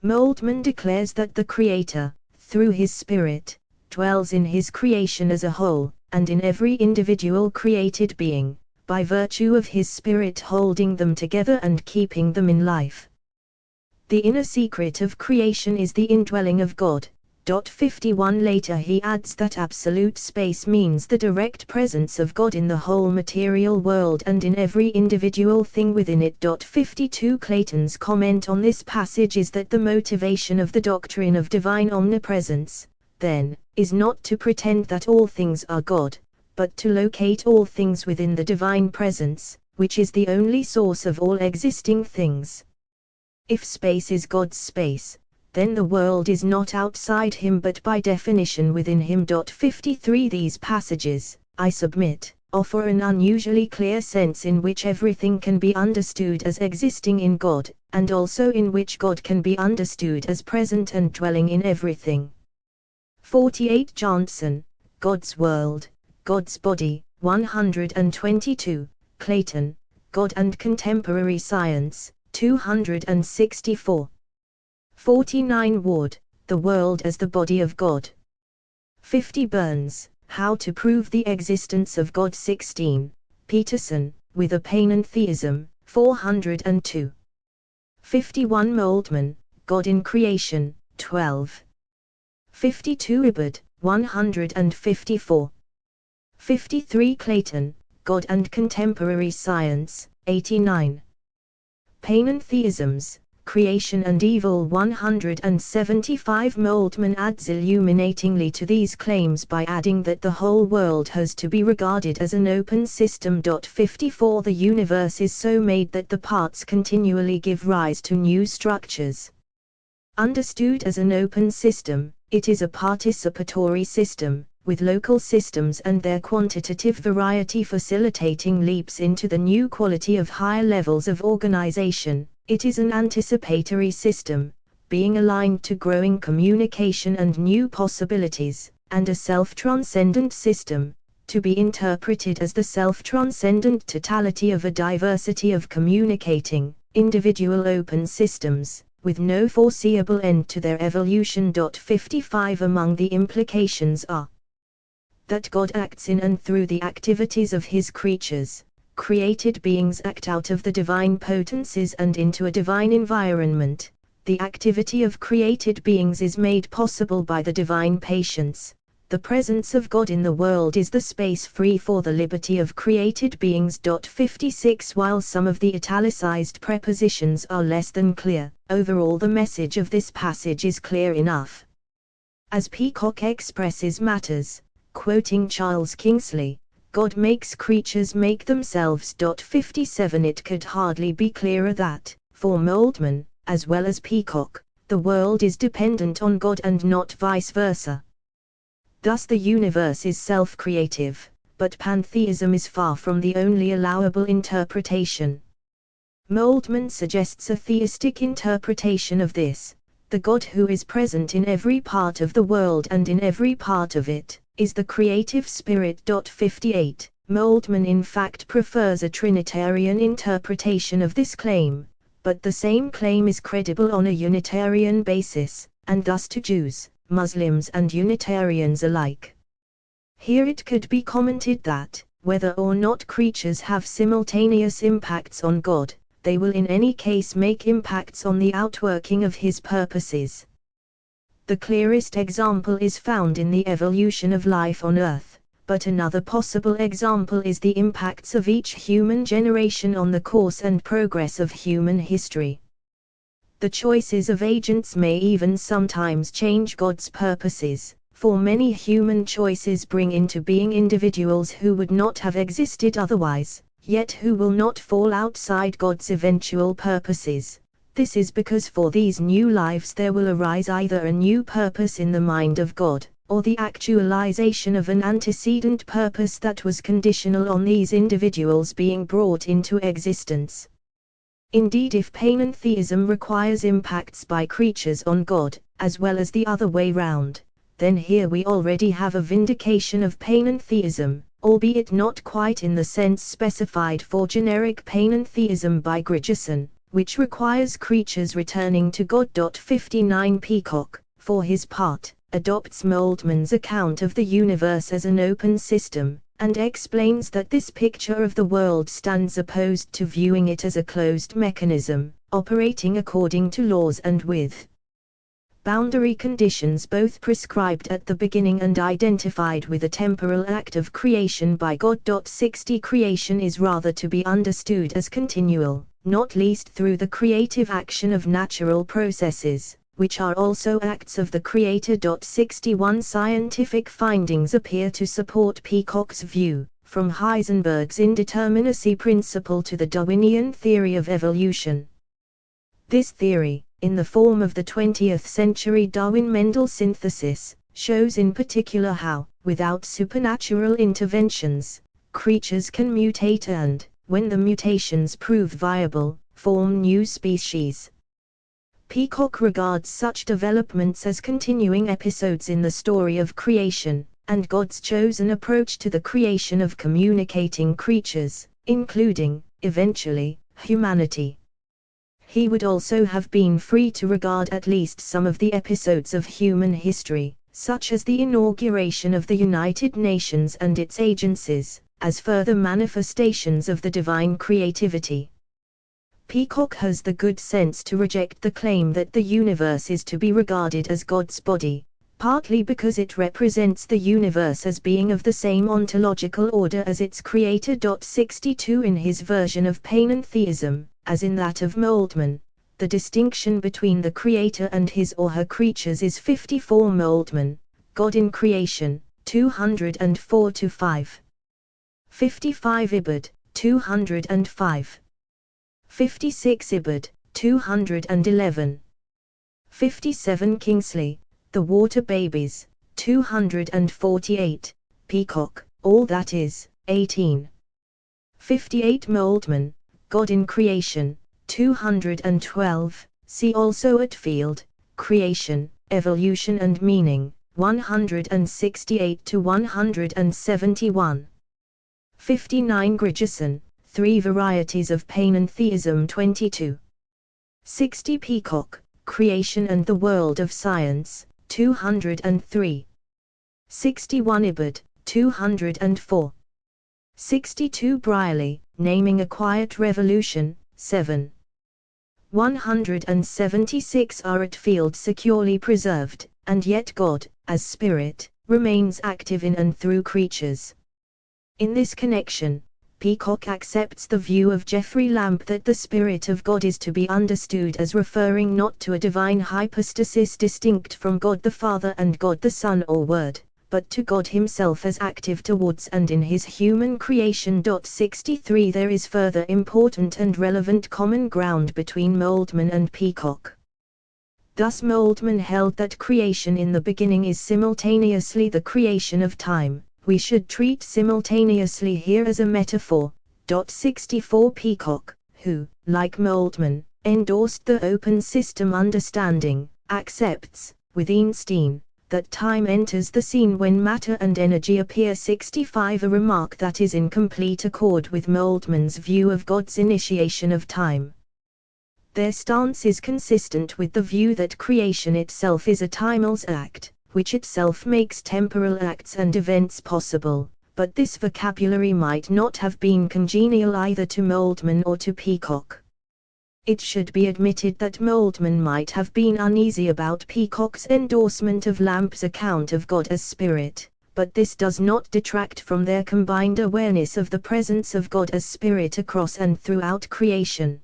Moltmann declares that the Creator, through his Spirit, dwells in his creation as a whole, and in every individual created being, by virtue of his Spirit holding them together and keeping them in life. The inner secret of creation is the indwelling of God. 51 Later he adds that absolute space means the direct presence of God in the whole material world and in every individual thing within it. 52 Clayton's comment on this passage is that the motivation of the doctrine of divine omnipresence, then, is not to pretend that all things are God, but to locate all things within the divine presence, which is the only source of all existing things. If space is God's space, then the world is not outside him but by definition within him. 53 These passages, I submit, offer an unusually clear sense in which everything can be understood as existing in God, and also in which God can be understood as present and dwelling in everything. 48 Johnson, God's World, God's Body, 122, Clayton, God and Contemporary Science, 264. 49 Ward, The World as the Body of God. 50 Burns, How to Prove the Existence of God. 16, Peterson, With a Panentheism, 402. 51 Moltmann, God in Creation, 12. 52 Ibbard, 154. 53 Clayton, God and Contemporary Science, 89. Panentheisms, Creation and Evil. 175 Moltmann adds illuminatingly to these claims by adding that the whole world has to be regarded as an open system. 54 The universe is so made that the parts continually give rise to new structures. Understood as an open system, it is a participatory system, with local systems and their quantitative variety facilitating leaps into the new quality of higher levels of organization. It is an anticipatory system, being aligned to growing communication and new possibilities, and a self-transcendent system, to be interpreted as the self-transcendent totality of a diversity of communicating, individual open systems, with no foreseeable end to their evolution. 55 Among the implications are that God acts in and through the activities of his creatures. Created beings act out of the divine potencies and into a divine environment. The activity of created beings is made possible by the divine patience. The presence of God in the world is the space free for the liberty of created beings. 56 While some of the italicized prepositions are less than clear, overall the message of this passage is clear enough. As Peacock expresses matters, quoting Charles Kingsley, God makes creatures make themselves. 57 It could hardly be clearer that, for Moltmann, as well as Peacock, the world is dependent on God and not vice versa. Thus the universe is self-creative, but pantheism is far from the only allowable interpretation. Moltmann suggests a theistic interpretation of this. The God who is present in every part of the world and in every part of it, is the creative spirit. 58. Moltmann in fact prefers a Trinitarian interpretation of this claim, but the same claim is credible on a Unitarian basis, and thus to Jews, Muslims and Unitarians alike. Here it could be commented that, whether or not creatures have simultaneous impacts on God, they will in any case make impacts on the outworking of His purposes. The clearest example is found in the evolution of life on Earth, but another possible example is the impacts of each human generation on the course and progress of human history. The choices of agents may even sometimes change God's purposes, for many human choices bring into being individuals who would not have existed otherwise, yet who will not fall outside God's eventual purposes. This is because for these new lives there will arise either a new purpose in the mind of God, or the actualization of an antecedent purpose that was conditional on these individuals being brought into existence. Indeed, if Panentheism requires impacts by creatures on God, as well as the other way round, then here we already have a vindication of Panentheism, albeit not quite in the sense specified for generic Panentheism by Grigison, which requires creatures returning to God. 59 Peacock, for his part, adopts Moltmann's account of the universe as an open system, and explains that this picture of the world stands opposed to viewing it as a closed mechanism, operating according to laws and with boundary conditions both prescribed at the beginning and identified with a temporal act of creation by God. 60 Creation is rather to be understood as continual, not least through the creative action of natural processes, which are also acts of the Creator. 61 Scientific findings appear to support Peacock's view, from Heisenberg's indeterminacy principle to the Darwinian theory of evolution. This theory, in the form of the 20th century Darwin-Mendel synthesis, shows in particular how, without supernatural interventions, creatures can mutate and, when the mutations prove viable, form new species. Peacock regards such developments as continuing episodes in the story of creation, and God's chosen approach to the creation of communicating creatures, including, eventually, humanity. He would also have been free to regard at least some of the episodes of human history, such as the inauguration of the United Nations and its agencies, as further manifestations of the divine creativity. Peacock has the good sense to reject the claim that the universe is to be regarded as God's body, partly because it represents the universe as being of the same ontological order as its creator. 62 In his version of Panentheism, as in that of Moltmann, the distinction between the creator and his or her creatures is 54 Moltmann, God in Creation, 204-5. 55 Ibid, 205. 56 Ibid, 211. 57 Kingsley, The Water Babies, 248. Peacock, All That Is, 18. 58 Moltmann, God in Creation, 212. See also Attfield, Creation, Evolution and Meaning, 168-171. 59 Grigison, Three Varieties of Panentheism, 22. 60 Peacock, Creation and the World of Science, 203. 61 Ibid, 204. 62 Brierley, Naming a Quiet Revolution, 7. 176 are Attfield securely preserved, and yet God, as Spirit, remains active in and through creatures. In this connection, Peacock accepts the view of Geoffrey Lamb that the Spirit of God is to be understood as referring not to a divine hypostasis distinct from God the Father and God the Son or Word, but to God himself as active towards and in his human creation. 63 There is further important and relevant common ground between Moltmann and Peacock. Thus Moltmann held that creation in the beginning is simultaneously the creation of time. We should treat simultaneously here as a metaphor. 64 Peacock, who, like Moltmann, endorsed the open system understanding, accepts, with Einstein, that time enters the scene when matter and energy appear. 65 A remark that is in complete accord with Moltmann's view of God's initiation of time. Their stance is consistent with the view that creation itself is a timeless act, which itself makes temporal acts and events possible, but this vocabulary might not have been congenial either to Moltmann or to Peacock. It should be admitted that Moltmann might have been uneasy about Peacock's endorsement of Lampe's account of God as spirit, but this does not detract from their combined awareness of the presence of God as spirit across and throughout creation.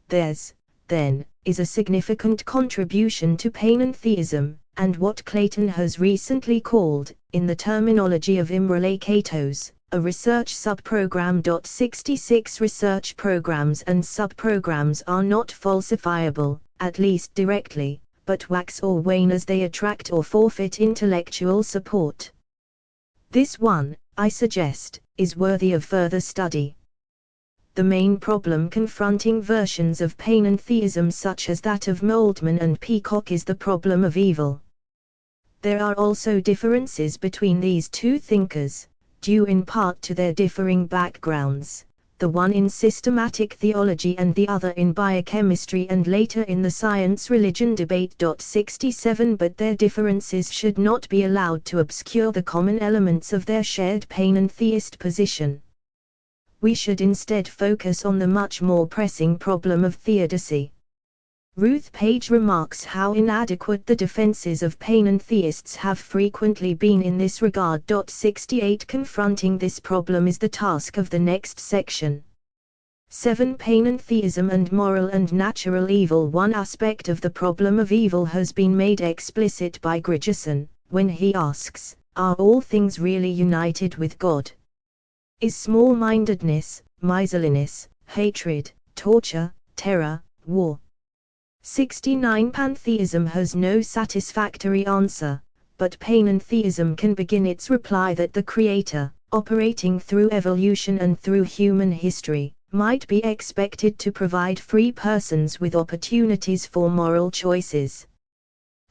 Theirs, then, is a significant contribution to Panentheism, and what Clayton has recently called, in the terminology of Imre Catos, a research subprogram. 66 Research programs and subprograms are not falsifiable, at least directly, but wax or wane as they attract or forfeit intellectual support. This one, I suggest, is worthy of further study. The main problem confronting versions of Panentheism such as that of Moltmann and Peacock is the problem of evil. There are also differences between these two thinkers, due in part to their differing backgrounds, the one in systematic theology and the other in biochemistry and later in the science-religion debate. 67 But their differences should not be allowed to obscure the common elements of their shared panentheist position. We should instead focus on the much more pressing problem of theodicy. Ruth Page remarks how inadequate the defenses of panentheists have frequently been in this regard. 68 Confronting this problem is the task of the next section. 7 Panentheism and moral and natural evil. One aspect of the problem of evil has been made explicit by Grigerson, when he asks, are all things really united with God? Is small-mindedness, miserliness, hatred, torture, terror, war? 69 Pantheism has no satisfactory answer, but Panentheism can begin its reply that the Creator, operating through evolution and through human history, might be expected to provide free persons with opportunities for moral choices.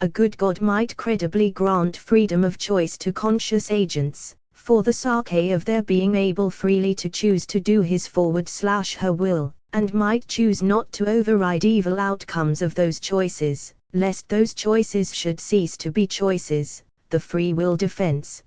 A good God might credibly grant freedom of choice to conscious agents, for the sake of their being able freely to choose to do his/her will, and might choose not to override evil outcomes of those choices, lest those choices should cease to be choices, the free will defense.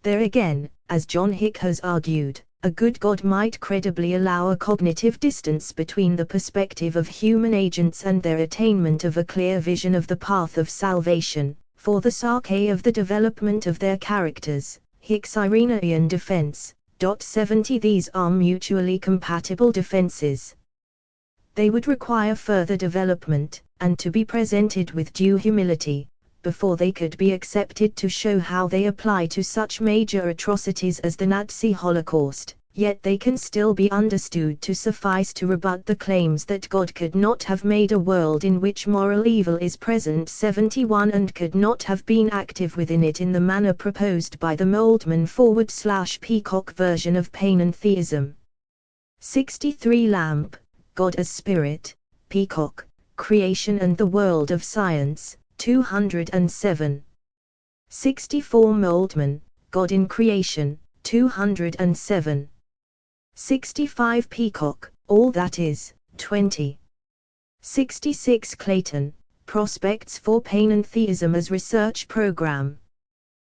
There again, as John Hick has argued, a good God might credibly allow a cognitive distance between the perspective of human agents and their attainment of a clear vision of the path of salvation, for the sake of the development of their characters. Hick's Irenaean defense. 70 These are mutually compatible defenses. They would require further development, and to be presented with due humility, before they could be accepted to show how they apply to such major atrocities as the Nazi Holocaust, yet they can still be understood to suffice to rebut the claims that God could not have made a world in which moral evil is present. 71 And could not have been active within it in the manner proposed by the Moltmann/Peacock version of Panentheism. 63 Lampe, God as Spirit, Peacock, Creation and the World of Science, 207. 64 Moltmann, God in Creation, 207. 65 Peacock, All That Is, 20. 66 Clayton, Prospects for Panentheism as Research Program.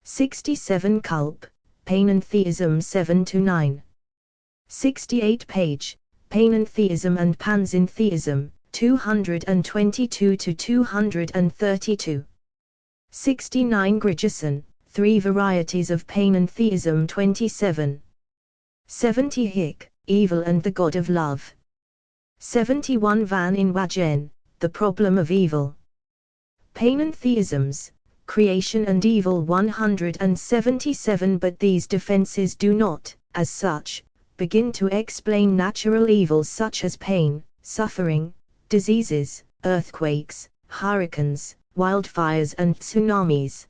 67 Culp, Panentheism 7-9. 68 Page, Panentheism and Panentheism, 222-232. 69 Grigerson, Three Varieties of Panentheism 27. 70 Hick, Evil and the God of Love. 71 Van Inwagen, The Problem of Evil. Panentheisms, Creation and Evil 177. But these defenses do not, as such, begin to explain natural evils such as pain, suffering, diseases, earthquakes, hurricanes, wildfires and tsunamis.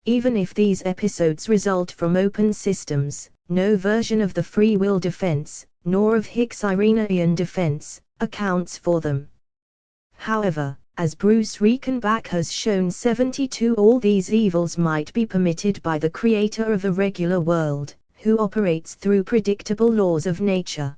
Even if these episodes result from open systems, no version of the free will defense, nor of Hick's Irenaean defense, accounts for them. However, as Bruce Reichenbach has shown 72, all these evils might be permitted by the creator of a regular world, who operates through predictable laws of nature.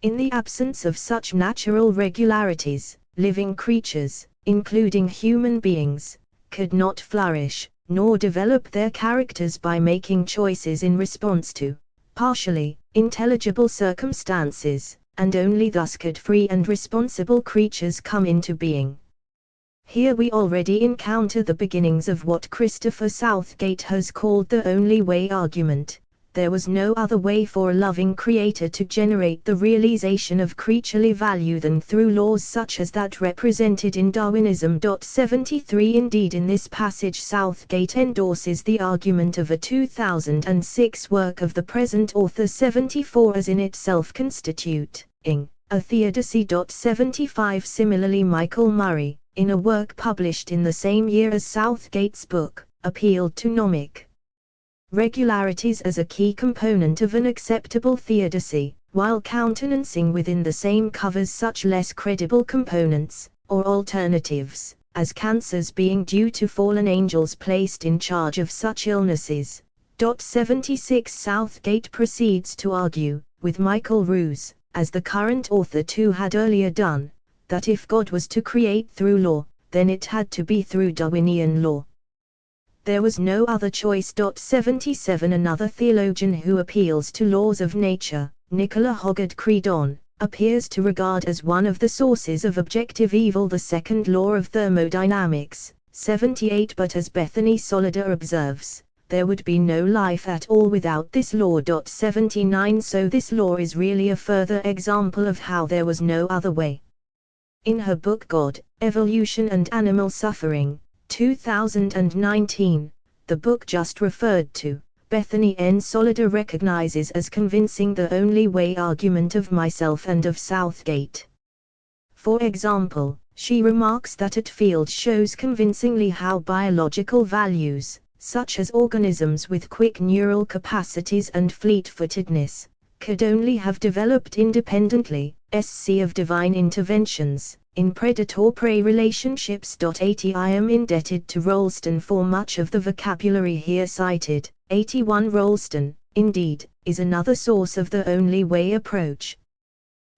In the absence of such natural regularities, living creatures, including human beings, could not flourish, nor develop their characters by making choices in response to partially intelligible circumstances, and only thus could free and responsible creatures come into being. Here we already encounter the beginnings of what Christopher Southgate has called the only way argument. There was no other way for a loving creator to generate the realization of creaturely value than through laws such as that represented in Darwinism. 73 Indeed, in this passage Southgate endorses the argument of a 2006 work of the present author 74 as in itself constituting a theodicy. 75 Similarly, Michael Murray, in a work published in the same year as Southgate's book, appealed to gnomic regularities as a key component of an acceptable theodicy, while countenancing within the same covers such less credible components, or alternatives, as cancers being due to fallen angels placed in charge of such illnesses. 76 Southgate proceeds to argue, with Michael Ruse, as the current author too had earlier done, that if God was to create through law, then it had to be through Darwinian law. There was no other choice. 77 Another theologian who appeals to laws of nature, Nicola Hoggard Creedon, appears to regard as one of the sources of objective evil the second law of thermodynamics. 78 But as Bethany Solider observes, there would be no life at all without this law. 79 So this law is really a further example of how there was no other way. In her book God, Evolution and Animal Suffering, 2019, the book just referred to, Bethany N. Solider recognizes as convincing the only way argument of myself and of Southgate. For example, she remarks that Attfield shows convincingly how biological values, such as organisms with quick neural capacities and fleet-footedness, could only have developed independently, sc of divine interventions, in predator-prey relationships. 80 I am indebted to Rollston for much of the vocabulary here cited. 81 Rollston, indeed, is another source of the only way approach.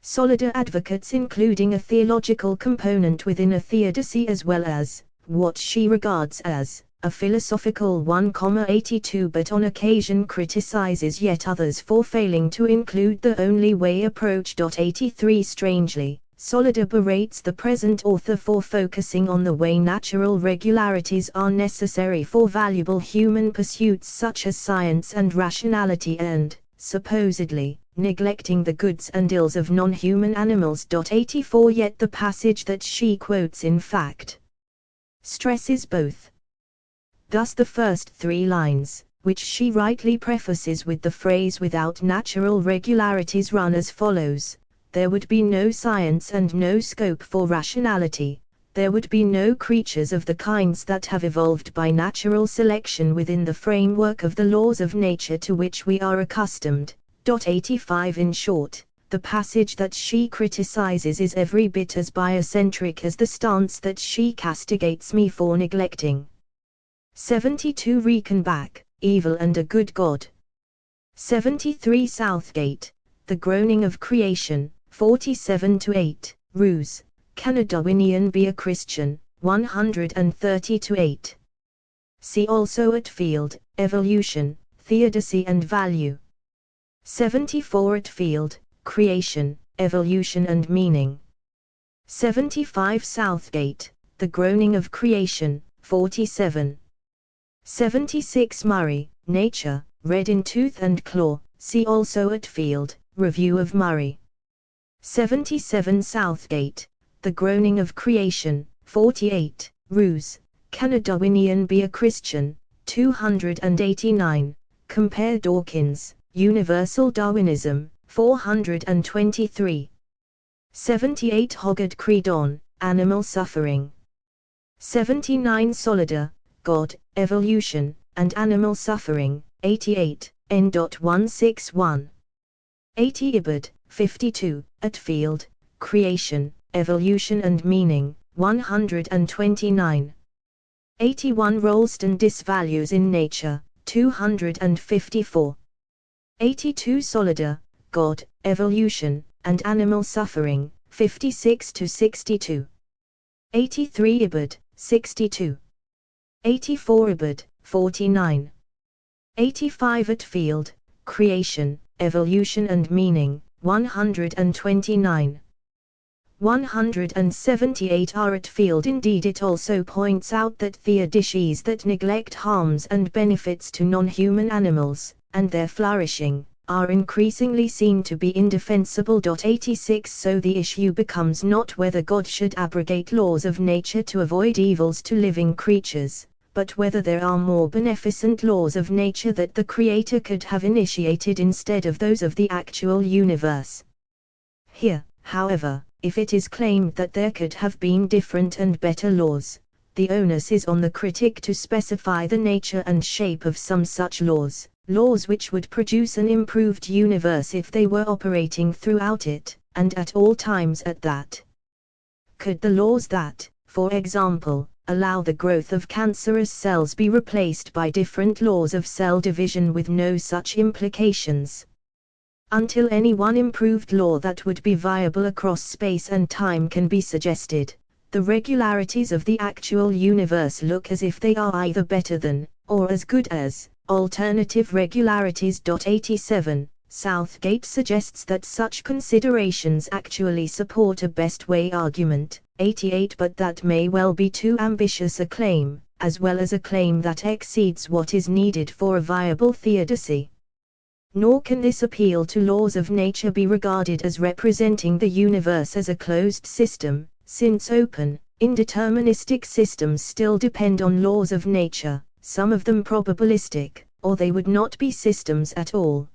Solider advocates including a theological component within a theodicy as well as, what she regards as, a philosophical one. 82 But on occasion criticizes yet others for failing to include the only way approach. 83 Strangely, Solider berates the present author for focusing on the way natural regularities are necessary for valuable human pursuits such as science and rationality and, supposedly, neglecting the goods and ills of non-human animals. 84 Yet the passage that she quotes in fact stresses both. Thus the first three lines, which she rightly prefaces with the phrase without natural regularities, run as follows: there would be no science and no scope for rationality, there would be no creatures of the kinds that have evolved by natural selection within the framework of the laws of nature to which we are accustomed. 85 In short, the passage that she criticizes is every bit as biocentric as the stance that she castigates me for neglecting. 72 Reichenbach, Evil and a Good God. 73 Southgate, The Groaning of Creation, 47-8, Ruse, Can a Darwinian be a Christian, 130-8. See also Attfield, Evolution, Theodicy and Value. 74 Attfield, Creation, Evolution and Meaning. 75 Southgate, The Groaning of Creation, 47. 76 Murray, Nature, Read in Tooth and Claw, see also Attfield, Review of Murray. 77 Southgate, The Groaning of Creation, 48, Ruse, Can a Darwinian be a Christian, 289, compare Dawkins, Universal Darwinism, 423. 78 Hoggard Creedon, Animal Suffering. 79 Solider, God, Evolution, and Animal Suffering, 88, N.161. 80 Ibbard, 52, Attfield, Creation, Evolution and Meaning, 129. 81 Rollston disvalues in nature, 254. 82 Solida, God, evolution, and animal suffering, 56-62. 83 Ibid, 62. 84 Ibid, 49. 85 Attfield, creation, evolution and meaning, 129. 178 R. Attfield. Indeed, it also points out that theodicies that neglect harms and benefits to non-human animals, and their flourishing, are increasingly seen to be indefensible. 86 So the issue becomes not whether God should abrogate laws of nature to avoid evils to living creatures, but whether there are more beneficent laws of nature that the Creator could have initiated instead of those of the actual universe. Here, however, if it is claimed that there could have been different and better laws, the onus is on the critic to specify the nature and shape of some such laws, laws which would produce an improved universe if they were operating throughout it, and at all times at that. Could the laws that, for example, allow the growth of cancerous cells be replaced by different laws of cell division with no such implications? Until any one improved law that would be viable across space and time can be suggested, the regularities of the actual universe look as if they are either better than, or as good as, alternative regularities. 87. Southgate suggests that such considerations actually support a best way argument. 88 But that may well be too ambitious a claim, as well as a claim that exceeds what is needed for a viable theodicy. Nor can this appeal to laws of nature be regarded as representing the universe as a closed system, since open, indeterministic systems still depend on laws of nature, some of them probabilistic, or they would not be systems at all.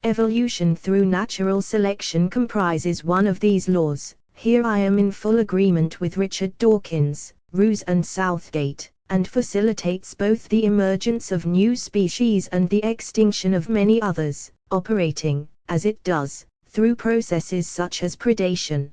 Evolution through natural selection comprises one of these laws. Here I am in full agreement with Richard Dawkins, Roos and Southgate, and facilitates both the emergence of new species and the extinction of many others, operating, as it does, through processes such as predation.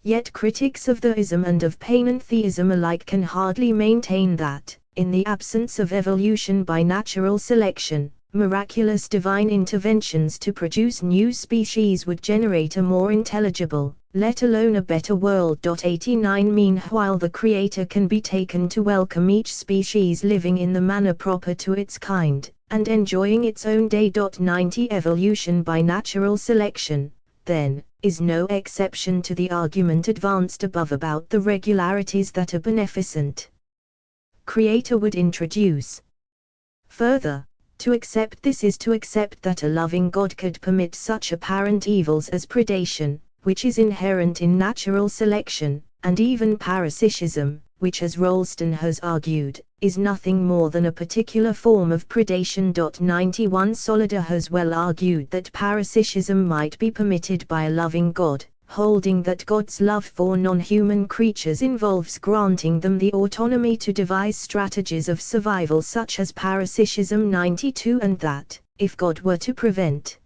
Yet critics of theism and of panentheism alike can hardly maintain that, in the absence of evolution by natural selection, miraculous divine interventions to produce new species would generate a more intelligible, let alone a better world. 89 Meanwhile the Creator can be taken to welcome each species living in the manner proper to its kind, and enjoying its own day. 90 Evolution by natural selection, then, is no exception to the argument advanced above about the regularities that a beneficent Creator would introduce. Further, to accept this is to accept that a loving God could permit such apparent evils as predation, which is inherent in natural selection, and even parasitism, which, as Rollston has argued, is nothing more than a particular form of predation. 91 Solida has well argued that parasitism might be permitted by a loving God, holding that God's love for non-human creatures involves granting them the autonomy to devise strategies of survival such as parasitism. 92 And that, if God were to prevent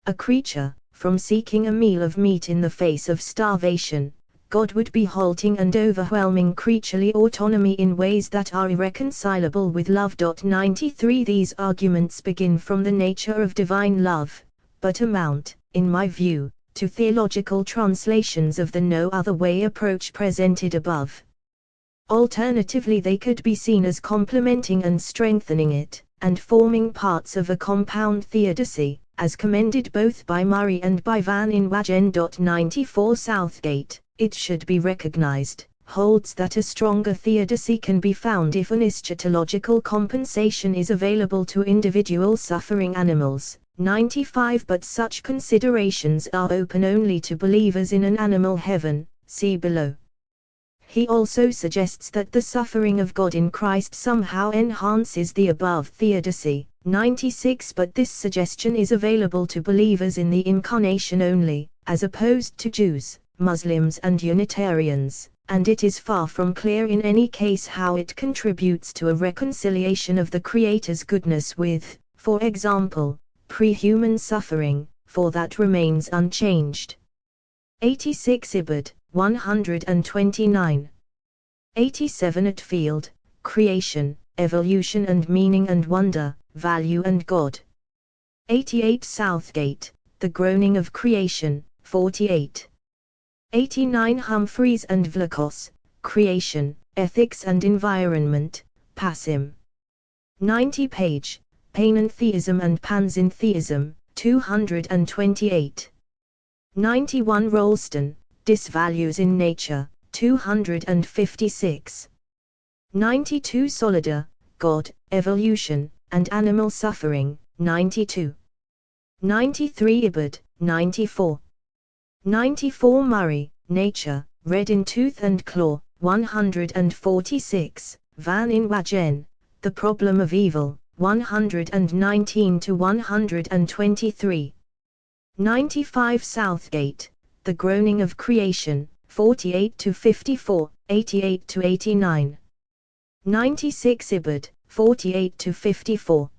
a creature from seeking a meal of meat in the face of starvation, God would be halting and overwhelming creaturely autonomy in ways that are irreconcilable with love. 93 These arguments begin from the nature of divine love, but amount, in my view, to theological translations of the no other way approach presented above. Alternatively, they could be seen as complementing and strengthening it, and forming parts of a compound theodicy, as commended both by Murray and by Van Inwagen. 94 Southgate, it should be recognized, holds that a stronger theodicy can be found if an eschatological compensation is available to individual suffering animals. 95 But such considerations are open only to believers in an animal heaven, see below. He also suggests that the suffering of God in Christ somehow enhances the above theodicy. 96 But this suggestion is available to believers in the Incarnation only, as opposed to Jews, Muslims and Unitarians, and it is far from clear in any case how it contributes to a reconciliation of the Creator's goodness with, for example, pre-human suffering, for that remains unchanged. 86 Ibid, 129. 87 Attfield, Creation, Evolution and Meaning and Wonder, Value and God. 88 Southgate, The Groaning of Creation, 48. 89 Humphreys and Vlachos, Creation, Ethics and Environment, Passim. 90 Page, Panentheism and Panentheism, 228. 91 Rolston, Disvalues in Nature, 256. 92 Solider, God, Evolution, and Animal Suffering, 92. 93 Ibbard, 94. 94 Murray, Nature, Red in Tooth and Claw, 146. Van in Wagen, The Problem of Evil, 119 to 123. 95 Southgate, The Groaning of Creation, 48 to 54, 88 to 89. 96 Ibbard, 48 to 54.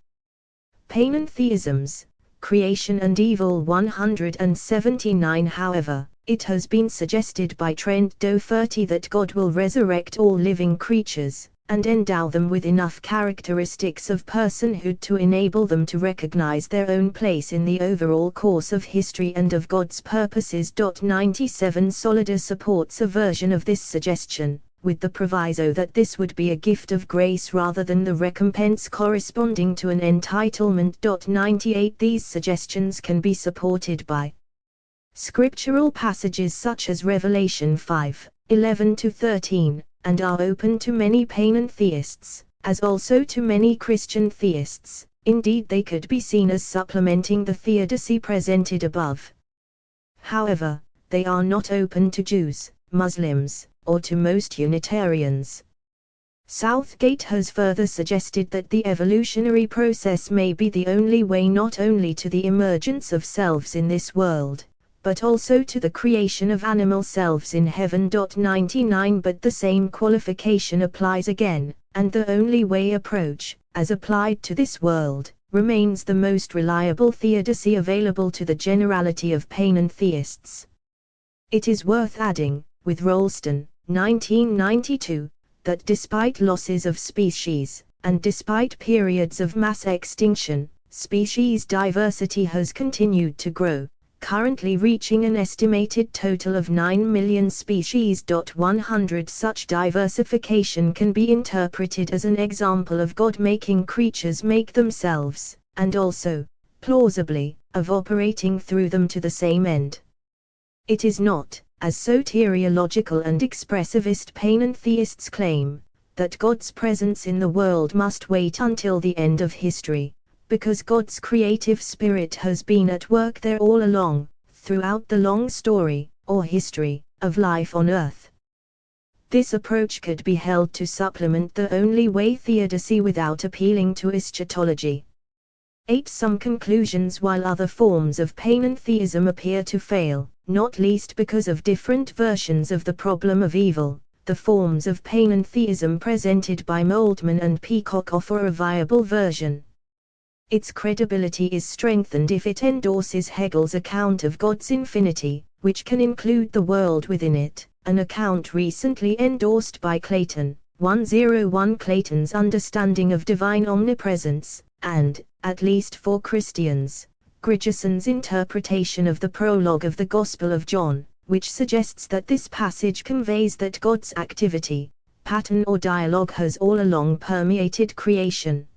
Panentheisms, Creation and Evil 179. However, it has been suggested by Trent Doherty that God will resurrect all living creatures, and endow them with enough characteristics of personhood to enable them to recognize their own place in the overall course of history and of God's purposes. 97 Solider supports a version of this suggestion, with the proviso that this would be a gift of grace rather than the recompense corresponding to an entitlement. 98 These suggestions can be supported by scriptural passages such as Revelation 5:11-13, and are open to many panentheists, as also to many Christian theists. Indeed, they could be seen as supplementing the theodicy presented above. However, they are not open to Jews, Muslims, or to most Unitarians. Southgate has further suggested that the evolutionary process may be the only way not only to the emergence of selves in this world, but also to the creation of animal selves in heaven. 99 But the same qualification applies again, and the only way approach, as applied to this world, remains the most reliable theodicy available to the generality of panentheists. It is worth adding, with Rolston, 1992, that despite losses of species, and despite periods of mass extinction, species diversity has continued to grow, currently reaching an estimated total of 9 million species. 100 Such diversification can be interpreted as an example of God making creatures make themselves, and also, plausibly, of operating through them to the same end. It is not, as soteriological and expressivist panentheists claim, that God's presence in the world must wait until the end of history, because God's creative spirit has been at work there all along, throughout the long story, or history, of life on earth. This approach could be held to supplement the only way theodicy without appealing to eschatology. 8 Some conclusions. While other forms of panentheism appear to fail, not least because of different versions of the problem of evil, the forms of panentheism presented by Moldman and Peacock offer a viable version. Its credibility is strengthened if it endorses Hegel's account of God's infinity, which can include the world within it, an account recently endorsed by Clayton, 101. Clayton's understanding of divine omnipresence, and, at least for Christians, Grigerson's interpretation of the prologue of the Gospel of John, which suggests that this passage conveys that God's activity, pattern or dialogue has all along permeated creation.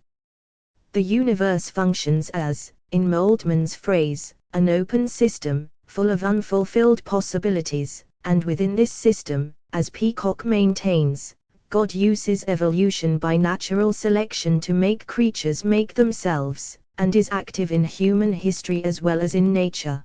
The universe functions as, in Moldman's phrase, an open system, full of unfulfilled possibilities, and within this system, as Peacock maintains, God uses evolution by natural selection to make creatures make themselves, and is active in human history as well as in nature.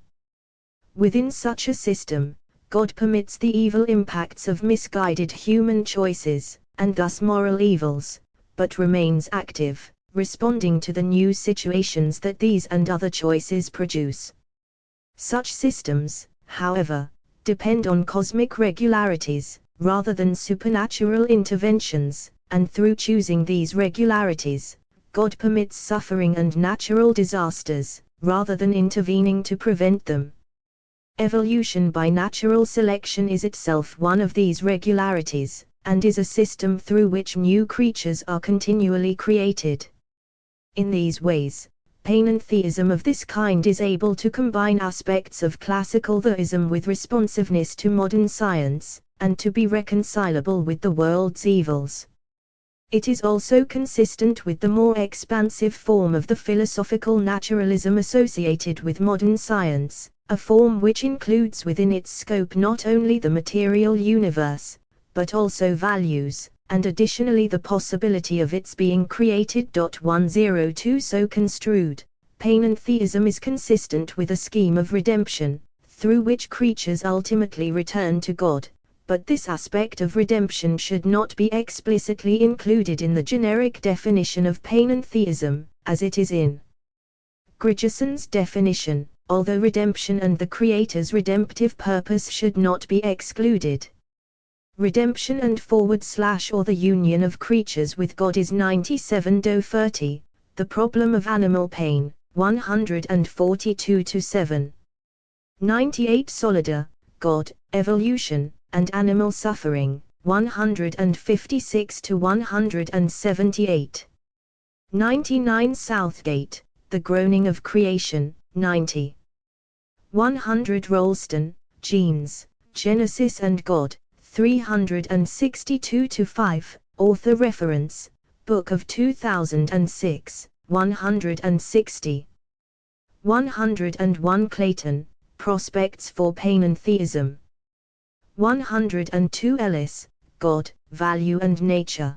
Within such a system, God permits the evil impacts of misguided human choices, and thus moral evils, but remains active, responding to the new situations that these and other choices produce. Such systems, however, depend on cosmic regularities, rather than supernatural interventions, and through choosing these regularities, God permits suffering and natural disasters, rather than intervening to prevent them. Evolution by natural selection is itself one of these regularities, and is a system through which new creatures are continually created. In these ways, panentheism of this kind is able to combine aspects of classical theism with responsiveness to modern science, and to be reconcilable with the world's evils. It is also consistent with the more expansive form of the philosophical naturalism associated with modern science, a form which includes within its scope not only the material universe, but also values, and additionally the possibility of its being created. 102 So construed, panentheism is consistent with a scheme of redemption, through which creatures ultimately return to God, but this aspect of redemption should not be explicitly included in the generic definition of panentheism, as it is in Grigerson's definition, although redemption and the Creator's redemptive purpose should not be excluded. Redemption and or the union of creatures with God is 97 30, The Problem of Animal Pain, 142-7. 98 Solida, God, Evolution, and Animal Suffering, 156-178. 99 Southgate, The Groaning of Creation, 90. 100 Rolston, Genes, Genesis and God, 362-5, Author reference, Book of 2006, 160. 101 Clayton, Prospects for Panentheism. 102 Ellis, God, Value and Nature.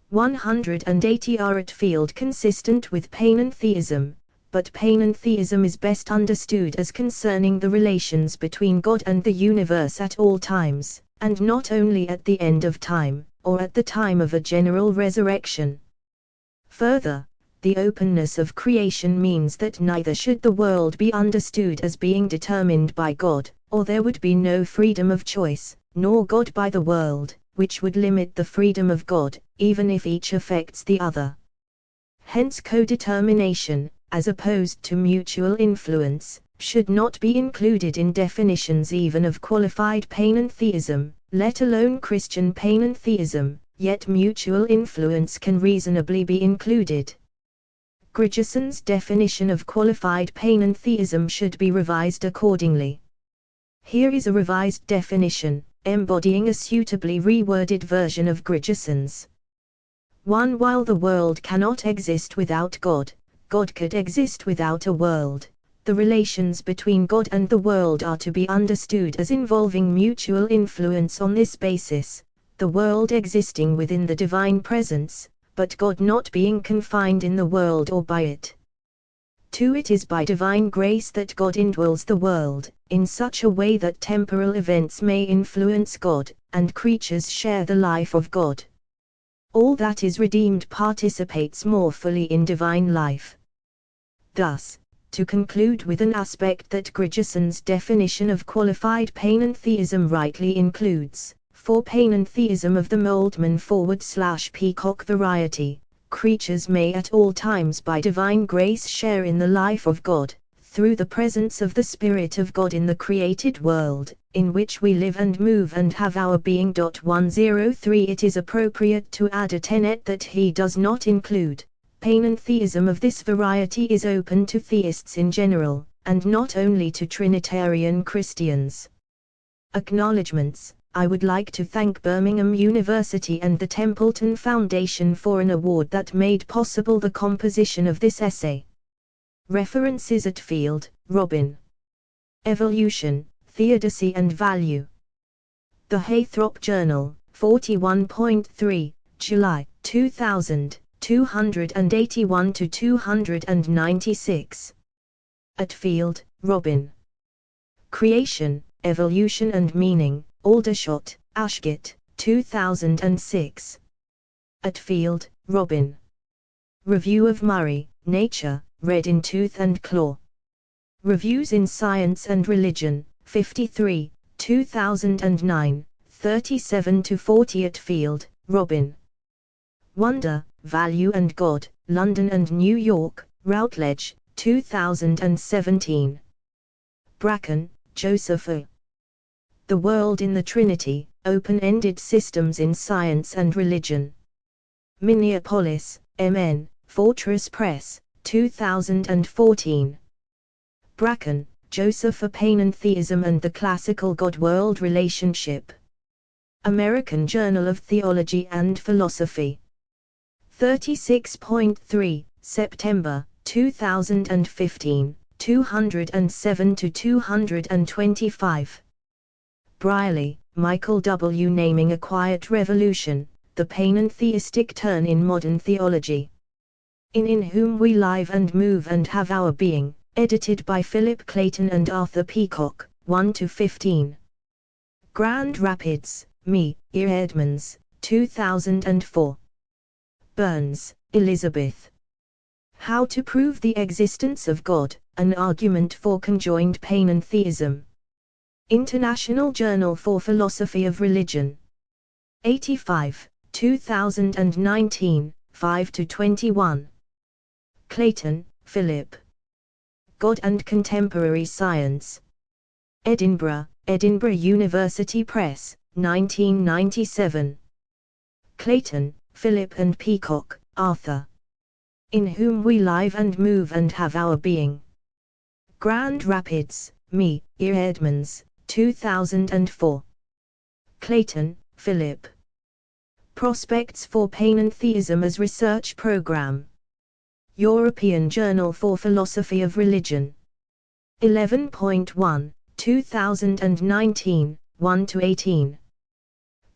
180 Attfield Consistent with panentheism, but panentheism is best understood as concerning the relations between God and the universe at all times, and not only at the end of time, or at the time of a general resurrection. Further, the openness of creation means that neither should the world be understood as being determined by God, or there would be no freedom of choice, nor God by the world, which would limit the freedom of God, even if each affects the other. Hence codetermination, as opposed to mutual influence, should not be included in definitions even of qualified panentheism, let alone Christian panentheism, yet mutual influence can reasonably be included. Grigerson's definition of qualified panentheism should be revised accordingly. Here is a revised definition, embodying a suitably reworded version of Grigerson's. 1. While the world cannot exist without God, God could exist without a world. The relations between God and the world are to be understood as involving mutual influence on this basis, the world existing within the divine presence, but God not being confined in the world or by it. 2. It is by divine grace that God indwells the world, in such a way that temporal events may influence God, and creatures share the life of God. All that is redeemed participates more fully in divine life. Thus, to conclude with an aspect that Grigerson's definition of qualified panentheism rightly includes, for panentheism of the Moldman/Peacock variety, creatures may at all times by divine grace share in the life of God, through the presence of the Spirit of God in the created world, in which we live and move and have our being. 103 It is appropriate to add a tenet that he does not include. Panentheism of this variety is open to theists in general, and not only to Trinitarian Christians. Acknowledgements. I would like to thank Birmingham University and the Templeton Foundation for an award that made possible the composition of this essay. References: Attfield, Robin. Evolution, Theodicy and Value. The Haythrop Journal, 41.3, July, 2000, 281-296. Attfield, Robin. Creation, Evolution and Meaning, Aldershot, Ashgate, 2006. Attfield, Robin. Review of Murray, Nature, read in Tooth and Claw. Reviews in Science and Religion, 53, 2009, 37-40. Attfield, Robin. Wonder, Value and God, London and New York, Routledge, 2017. Bracken, Joseph A. The World in the Trinity, Open-Ended Systems in Science and Religion. Minneapolis, MN, Fortress Press, 2014. Bracken, Joseph A. Panentheism and the Classical God-World Relationship. American Journal of Theology and Philosophy. 36.3, September, 2015, 207-225. Brierley, Michael W. Naming a Quiet Revolution, The Panentheistic Turn in Modern Theology. In Whom We Live and Move and Have Our Being, edited by Philip Clayton and Arthur Peacock, 1-15. Grand Rapids, Me, E. Edmonds, 2004. Burns, Elizabeth. How to Prove the Existence of God, An Argument for Conjoined Panentheism. International Journal for Philosophy of Religion. 85, 2019, 5-21. Clayton, Philip. God and Contemporary Science. Edinburgh, Edinburgh University Press, 1997. Clayton, Philip and Peacock, Arthur. In Whom We Live and Move and Have Our Being. Grand Rapids, Me, E. Edmonds, 2004. Clayton, Philip. Prospects for Panentheism as Research Program. European Journal for Philosophy of Religion. 11.1, 2019, 1-18.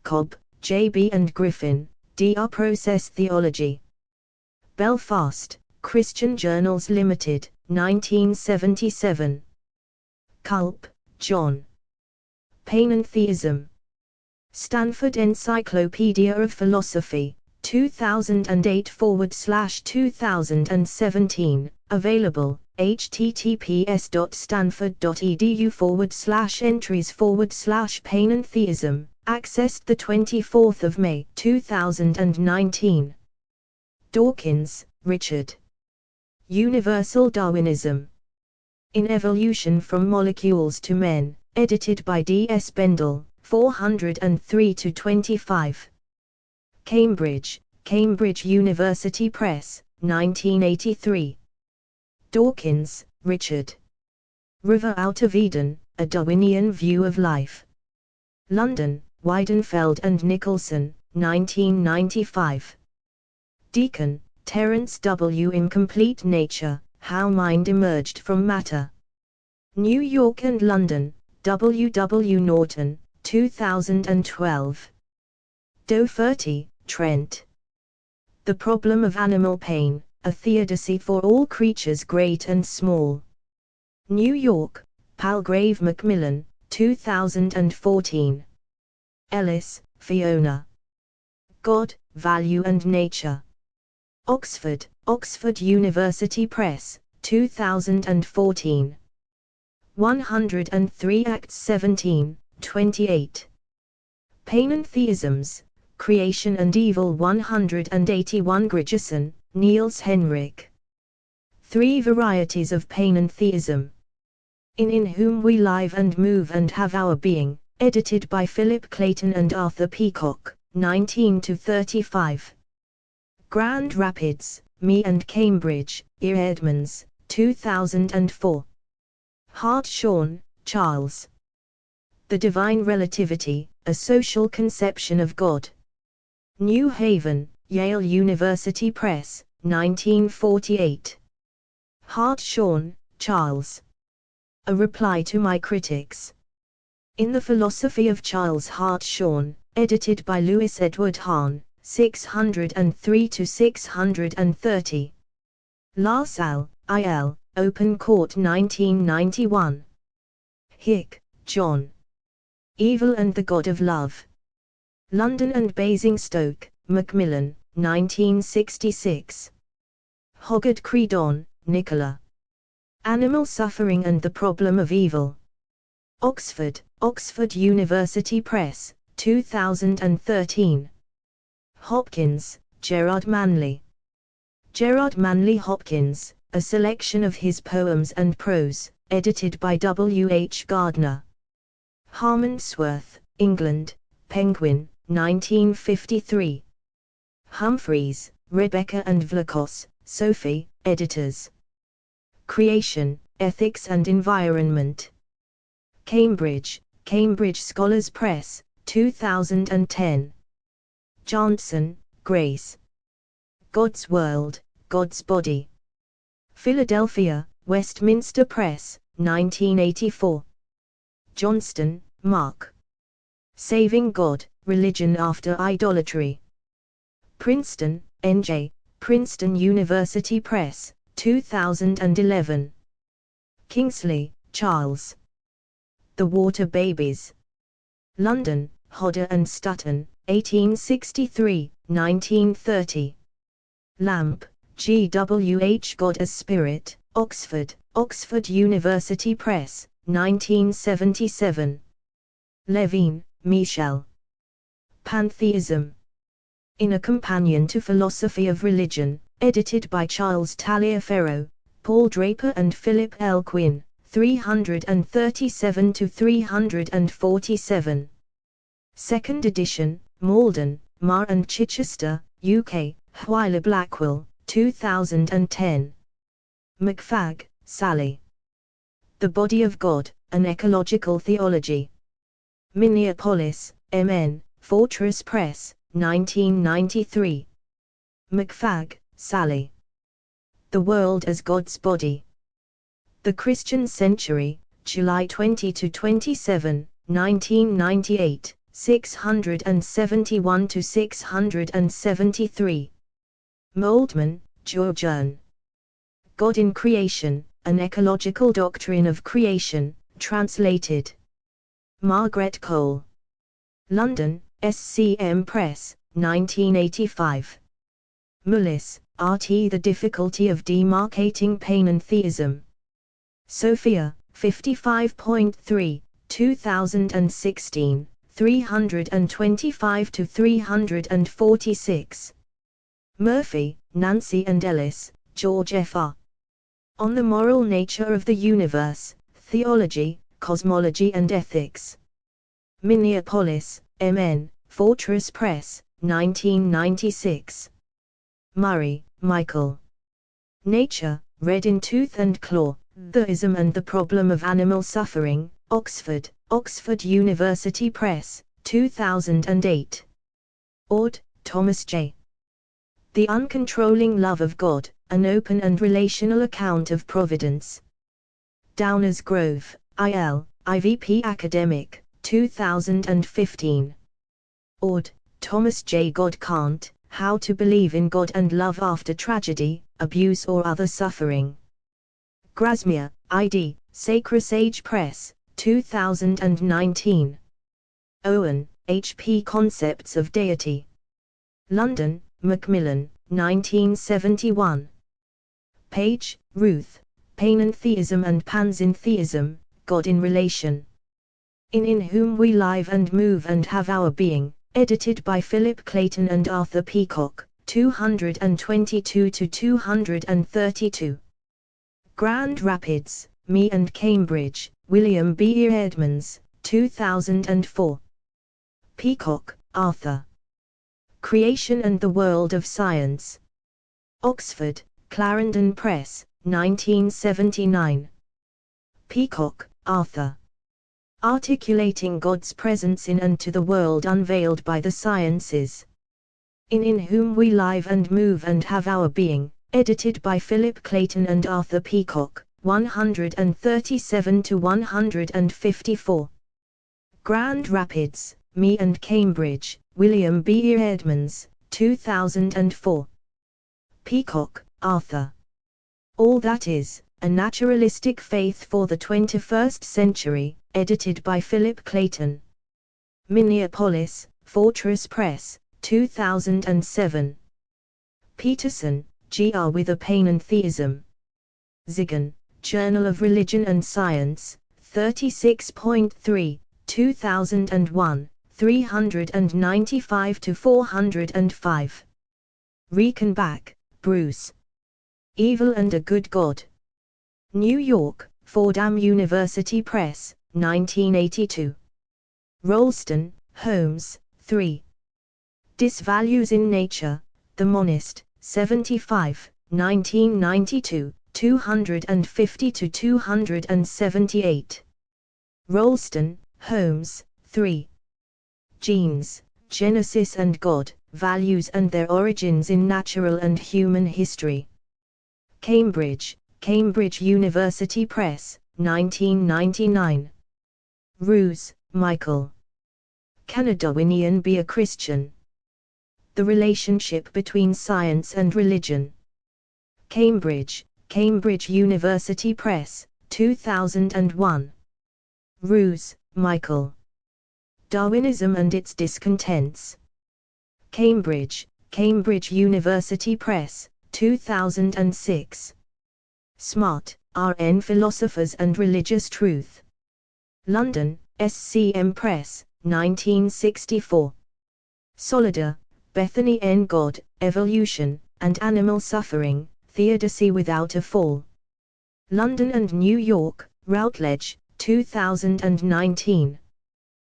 Cobb, J.B. and Griffin, D.R. Process Theology. Belfast, Christian Journals Limited, 1977. Culp, John. Panentheism. Stanford Encyclopedia of Philosophy, 2008/2017, available, https://stanford.edu/entries/panentheism, accessed 24 May 2019. Dawkins, Richard. Universal Darwinism. In Evolution from Molecules to Men, edited by D. S. Bendel, 403-25. Cambridge, Cambridge University Press, 1983. Dawkins, Richard. River Out of Eden, A Darwinian View of Life. London, Weidenfeld and Nicholson, 1995. Deacon, Terence W. Incomplete Nature, How Mind Emerged from Matter. New York and London, W. W. Norton, 2012. Doherty, Trent. The Problem of Animal Pain, A Theodicy for All Creatures Great and Small. New York, Palgrave Macmillan, 2014. Ellis, Fiona. God, Value and Nature. Oxford, Oxford University Press, 2014. 103 Acts 17, 28. Panentheisms, Creation and Evil 181 Grigerson, Niels Henrik. Three Varieties of Panentheism. In Whom We Live and Move and Have Our Being, edited by Philip Clayton and Arthur Peacock, 19-35. Grand Rapids, Me and Cambridge, E. Edmonds, 2004. Hartshorne, Charles. The Divine Relativity, A Social Conception of God. New Haven, Yale University Press, 1948. Hartshorne, Charles. A Reply to My Critics. In the Philosophy of Charles Hartshorne, edited by Louis Edward Hahn, 603-630. La Salle, I.L., Open Court 1991. Hick, John. Evil and the God of Love. London and Basingstoke, Macmillan, 1966. Hoggart Creedon, Nicola. Animal Suffering and the Problem of Evil. Oxford, Oxford University Press, 2013. Hopkins, Gerard Manley. Gerard Manley Hopkins, A Selection of His Poems and Prose, edited by W. H. Gardner. Harmondsworth, England, Penguin, 1953. Humphreys, Rebecca and Vlachos, Sophie, editors. Creation, Ethics and Environment. Cambridge, Cambridge Scholars Press, 2010. Johnson, Grace. God's World, God's Body. Philadelphia, Westminster Press, 1984. Johnston, Mark. Saving God, Religion After Idolatry. Princeton, N.J., Princeton University Press, 2011. Kingsley, Charles. The Water Babies. London, Hodder and Stutton, 1863, 1930. Lamp, G. W. H. God as Spirit, Oxford, Oxford University Press, 1977. Levine, Michel. Pantheism. In a Companion to Philosophy of Religion, edited by Charles Taliaferro, Paul Draper and Philip L. Quinn, 337–347. Second edition, Malden, Marr and Chichester, UK, Huyler Blackwell, 2010. McFagg, Sally. The Body of God, An Ecological Theology. Minneapolis, MN, Fortress Press, 1993. McFagg, Sally. The World as God's Body. The Christian Century, July 20–27, 1998, 671–673. Moldman, Georgian. God in Creation, An Ecological Doctrine of Creation, translated. Margaret Cole. London, SCM Press, 1985. Mullis, R.T. The Difficulty of Demarcating Panentheism. Sophia, 55.3, 2016, 325–346. Murphy, Nancy and Ellis, George F.R. On the Moral Nature of the Universe, Theology, Cosmology and Ethics. Minneapolis, MN, Fortress Press, 1996. Murray, Michael. Nature, Red in Tooth and Claw, Theism and the Problem of Animal Suffering, Oxford, Oxford University Press, 2008. Ord, Thomas J. The Uncontrolling Love of God, An Open and Relational Account of Providence. Downers Grove, IL, IVP Academic, 2015. Ord, Thomas J. God Can't, How to Believe in God and Love After Tragedy, Abuse or Other Suffering. Grasmere, ID, Sacred Sage Press, 2019. Owen, H.P. Concepts of Deity. London, Macmillan, 1971. Page, Ruth, Panentheism and Panentheism, God in Relation. In Whom We Live and Move and Have Our Being, edited by Philip Clayton and Arthur Peacock, 222–232. Grand Rapids, Me and Cambridge, William B. Edmonds, 2004. Peacock, Arthur. Creation and the World of Science. Oxford, Clarendon Press, 1979. Peacock, Arthur. Articulating God's Presence in and to the World Unveiled by the Sciences. In Whom We Live and Move and Have Our Being, edited by Philip Clayton and Arthur Peacock, 137–154. Grand Rapids, Me and Cambridge, William B. Edmonds, 2004. Peacock, Arthur. All That Is, A Naturalistic Faith for the 21st Century, edited by Philip Clayton. Minneapolis, Fortress Press, 2007. Peterson, G.R. With a Panentheism. Zigan, Journal of Religion and Science, 36.3, 2001, 395–405. Reichenbach, Bruce. Evil and a Good God. New York, Fordham University Press, 1982. Rolston, Holmes, 3. Disvalues in Nature, The Monist, 75, 1992, 250-278. Rolston, Holmes, 3. Genes, Genesis and God, Values and Their Origins in Natural and Human History. Cambridge, Cambridge University Press, 1999. Roos, Michael. Can a Darwinian be a Christian? The Relationship Between Science and Religion. Cambridge, Cambridge University Press, 2001. Roos, Michael. Darwinism and Its Discontents. Cambridge, Cambridge University Press, 2006. Smart, R.N. Philosophers and Religious Truth. London, SCM Press, 1964. Solider, Bethany N. God, Evolution, and Animal Suffering, Theodicy Without a Fall. London and New York, Routledge, 2019.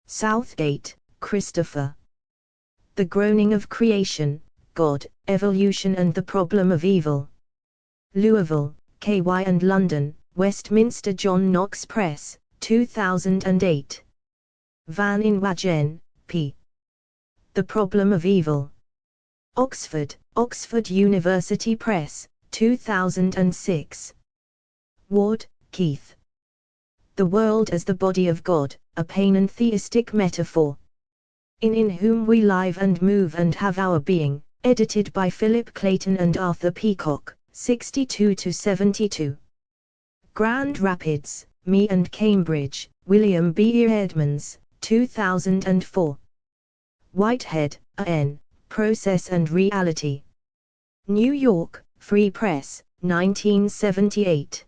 Southgate, Christopher. The Groaning of Creation, God, Evolution and the Problem of Evil. Louisville, KY and London, Westminster John Knox Press, 2008. Van Inwagen, P. The Problem of Evil. Oxford, Oxford University Press, 2006. Ward, Keith. The World as the Body of God, a Panentheistic Metaphor. In Whom We Live and Move and Have Our Being, edited by Philip Clayton and Arthur Peacock, 62-72. Grand Rapids, Me and Cambridge, William B. Edmonds, 2004. Whitehead, A.N., Process and Reality. New York, Free Press, 1978.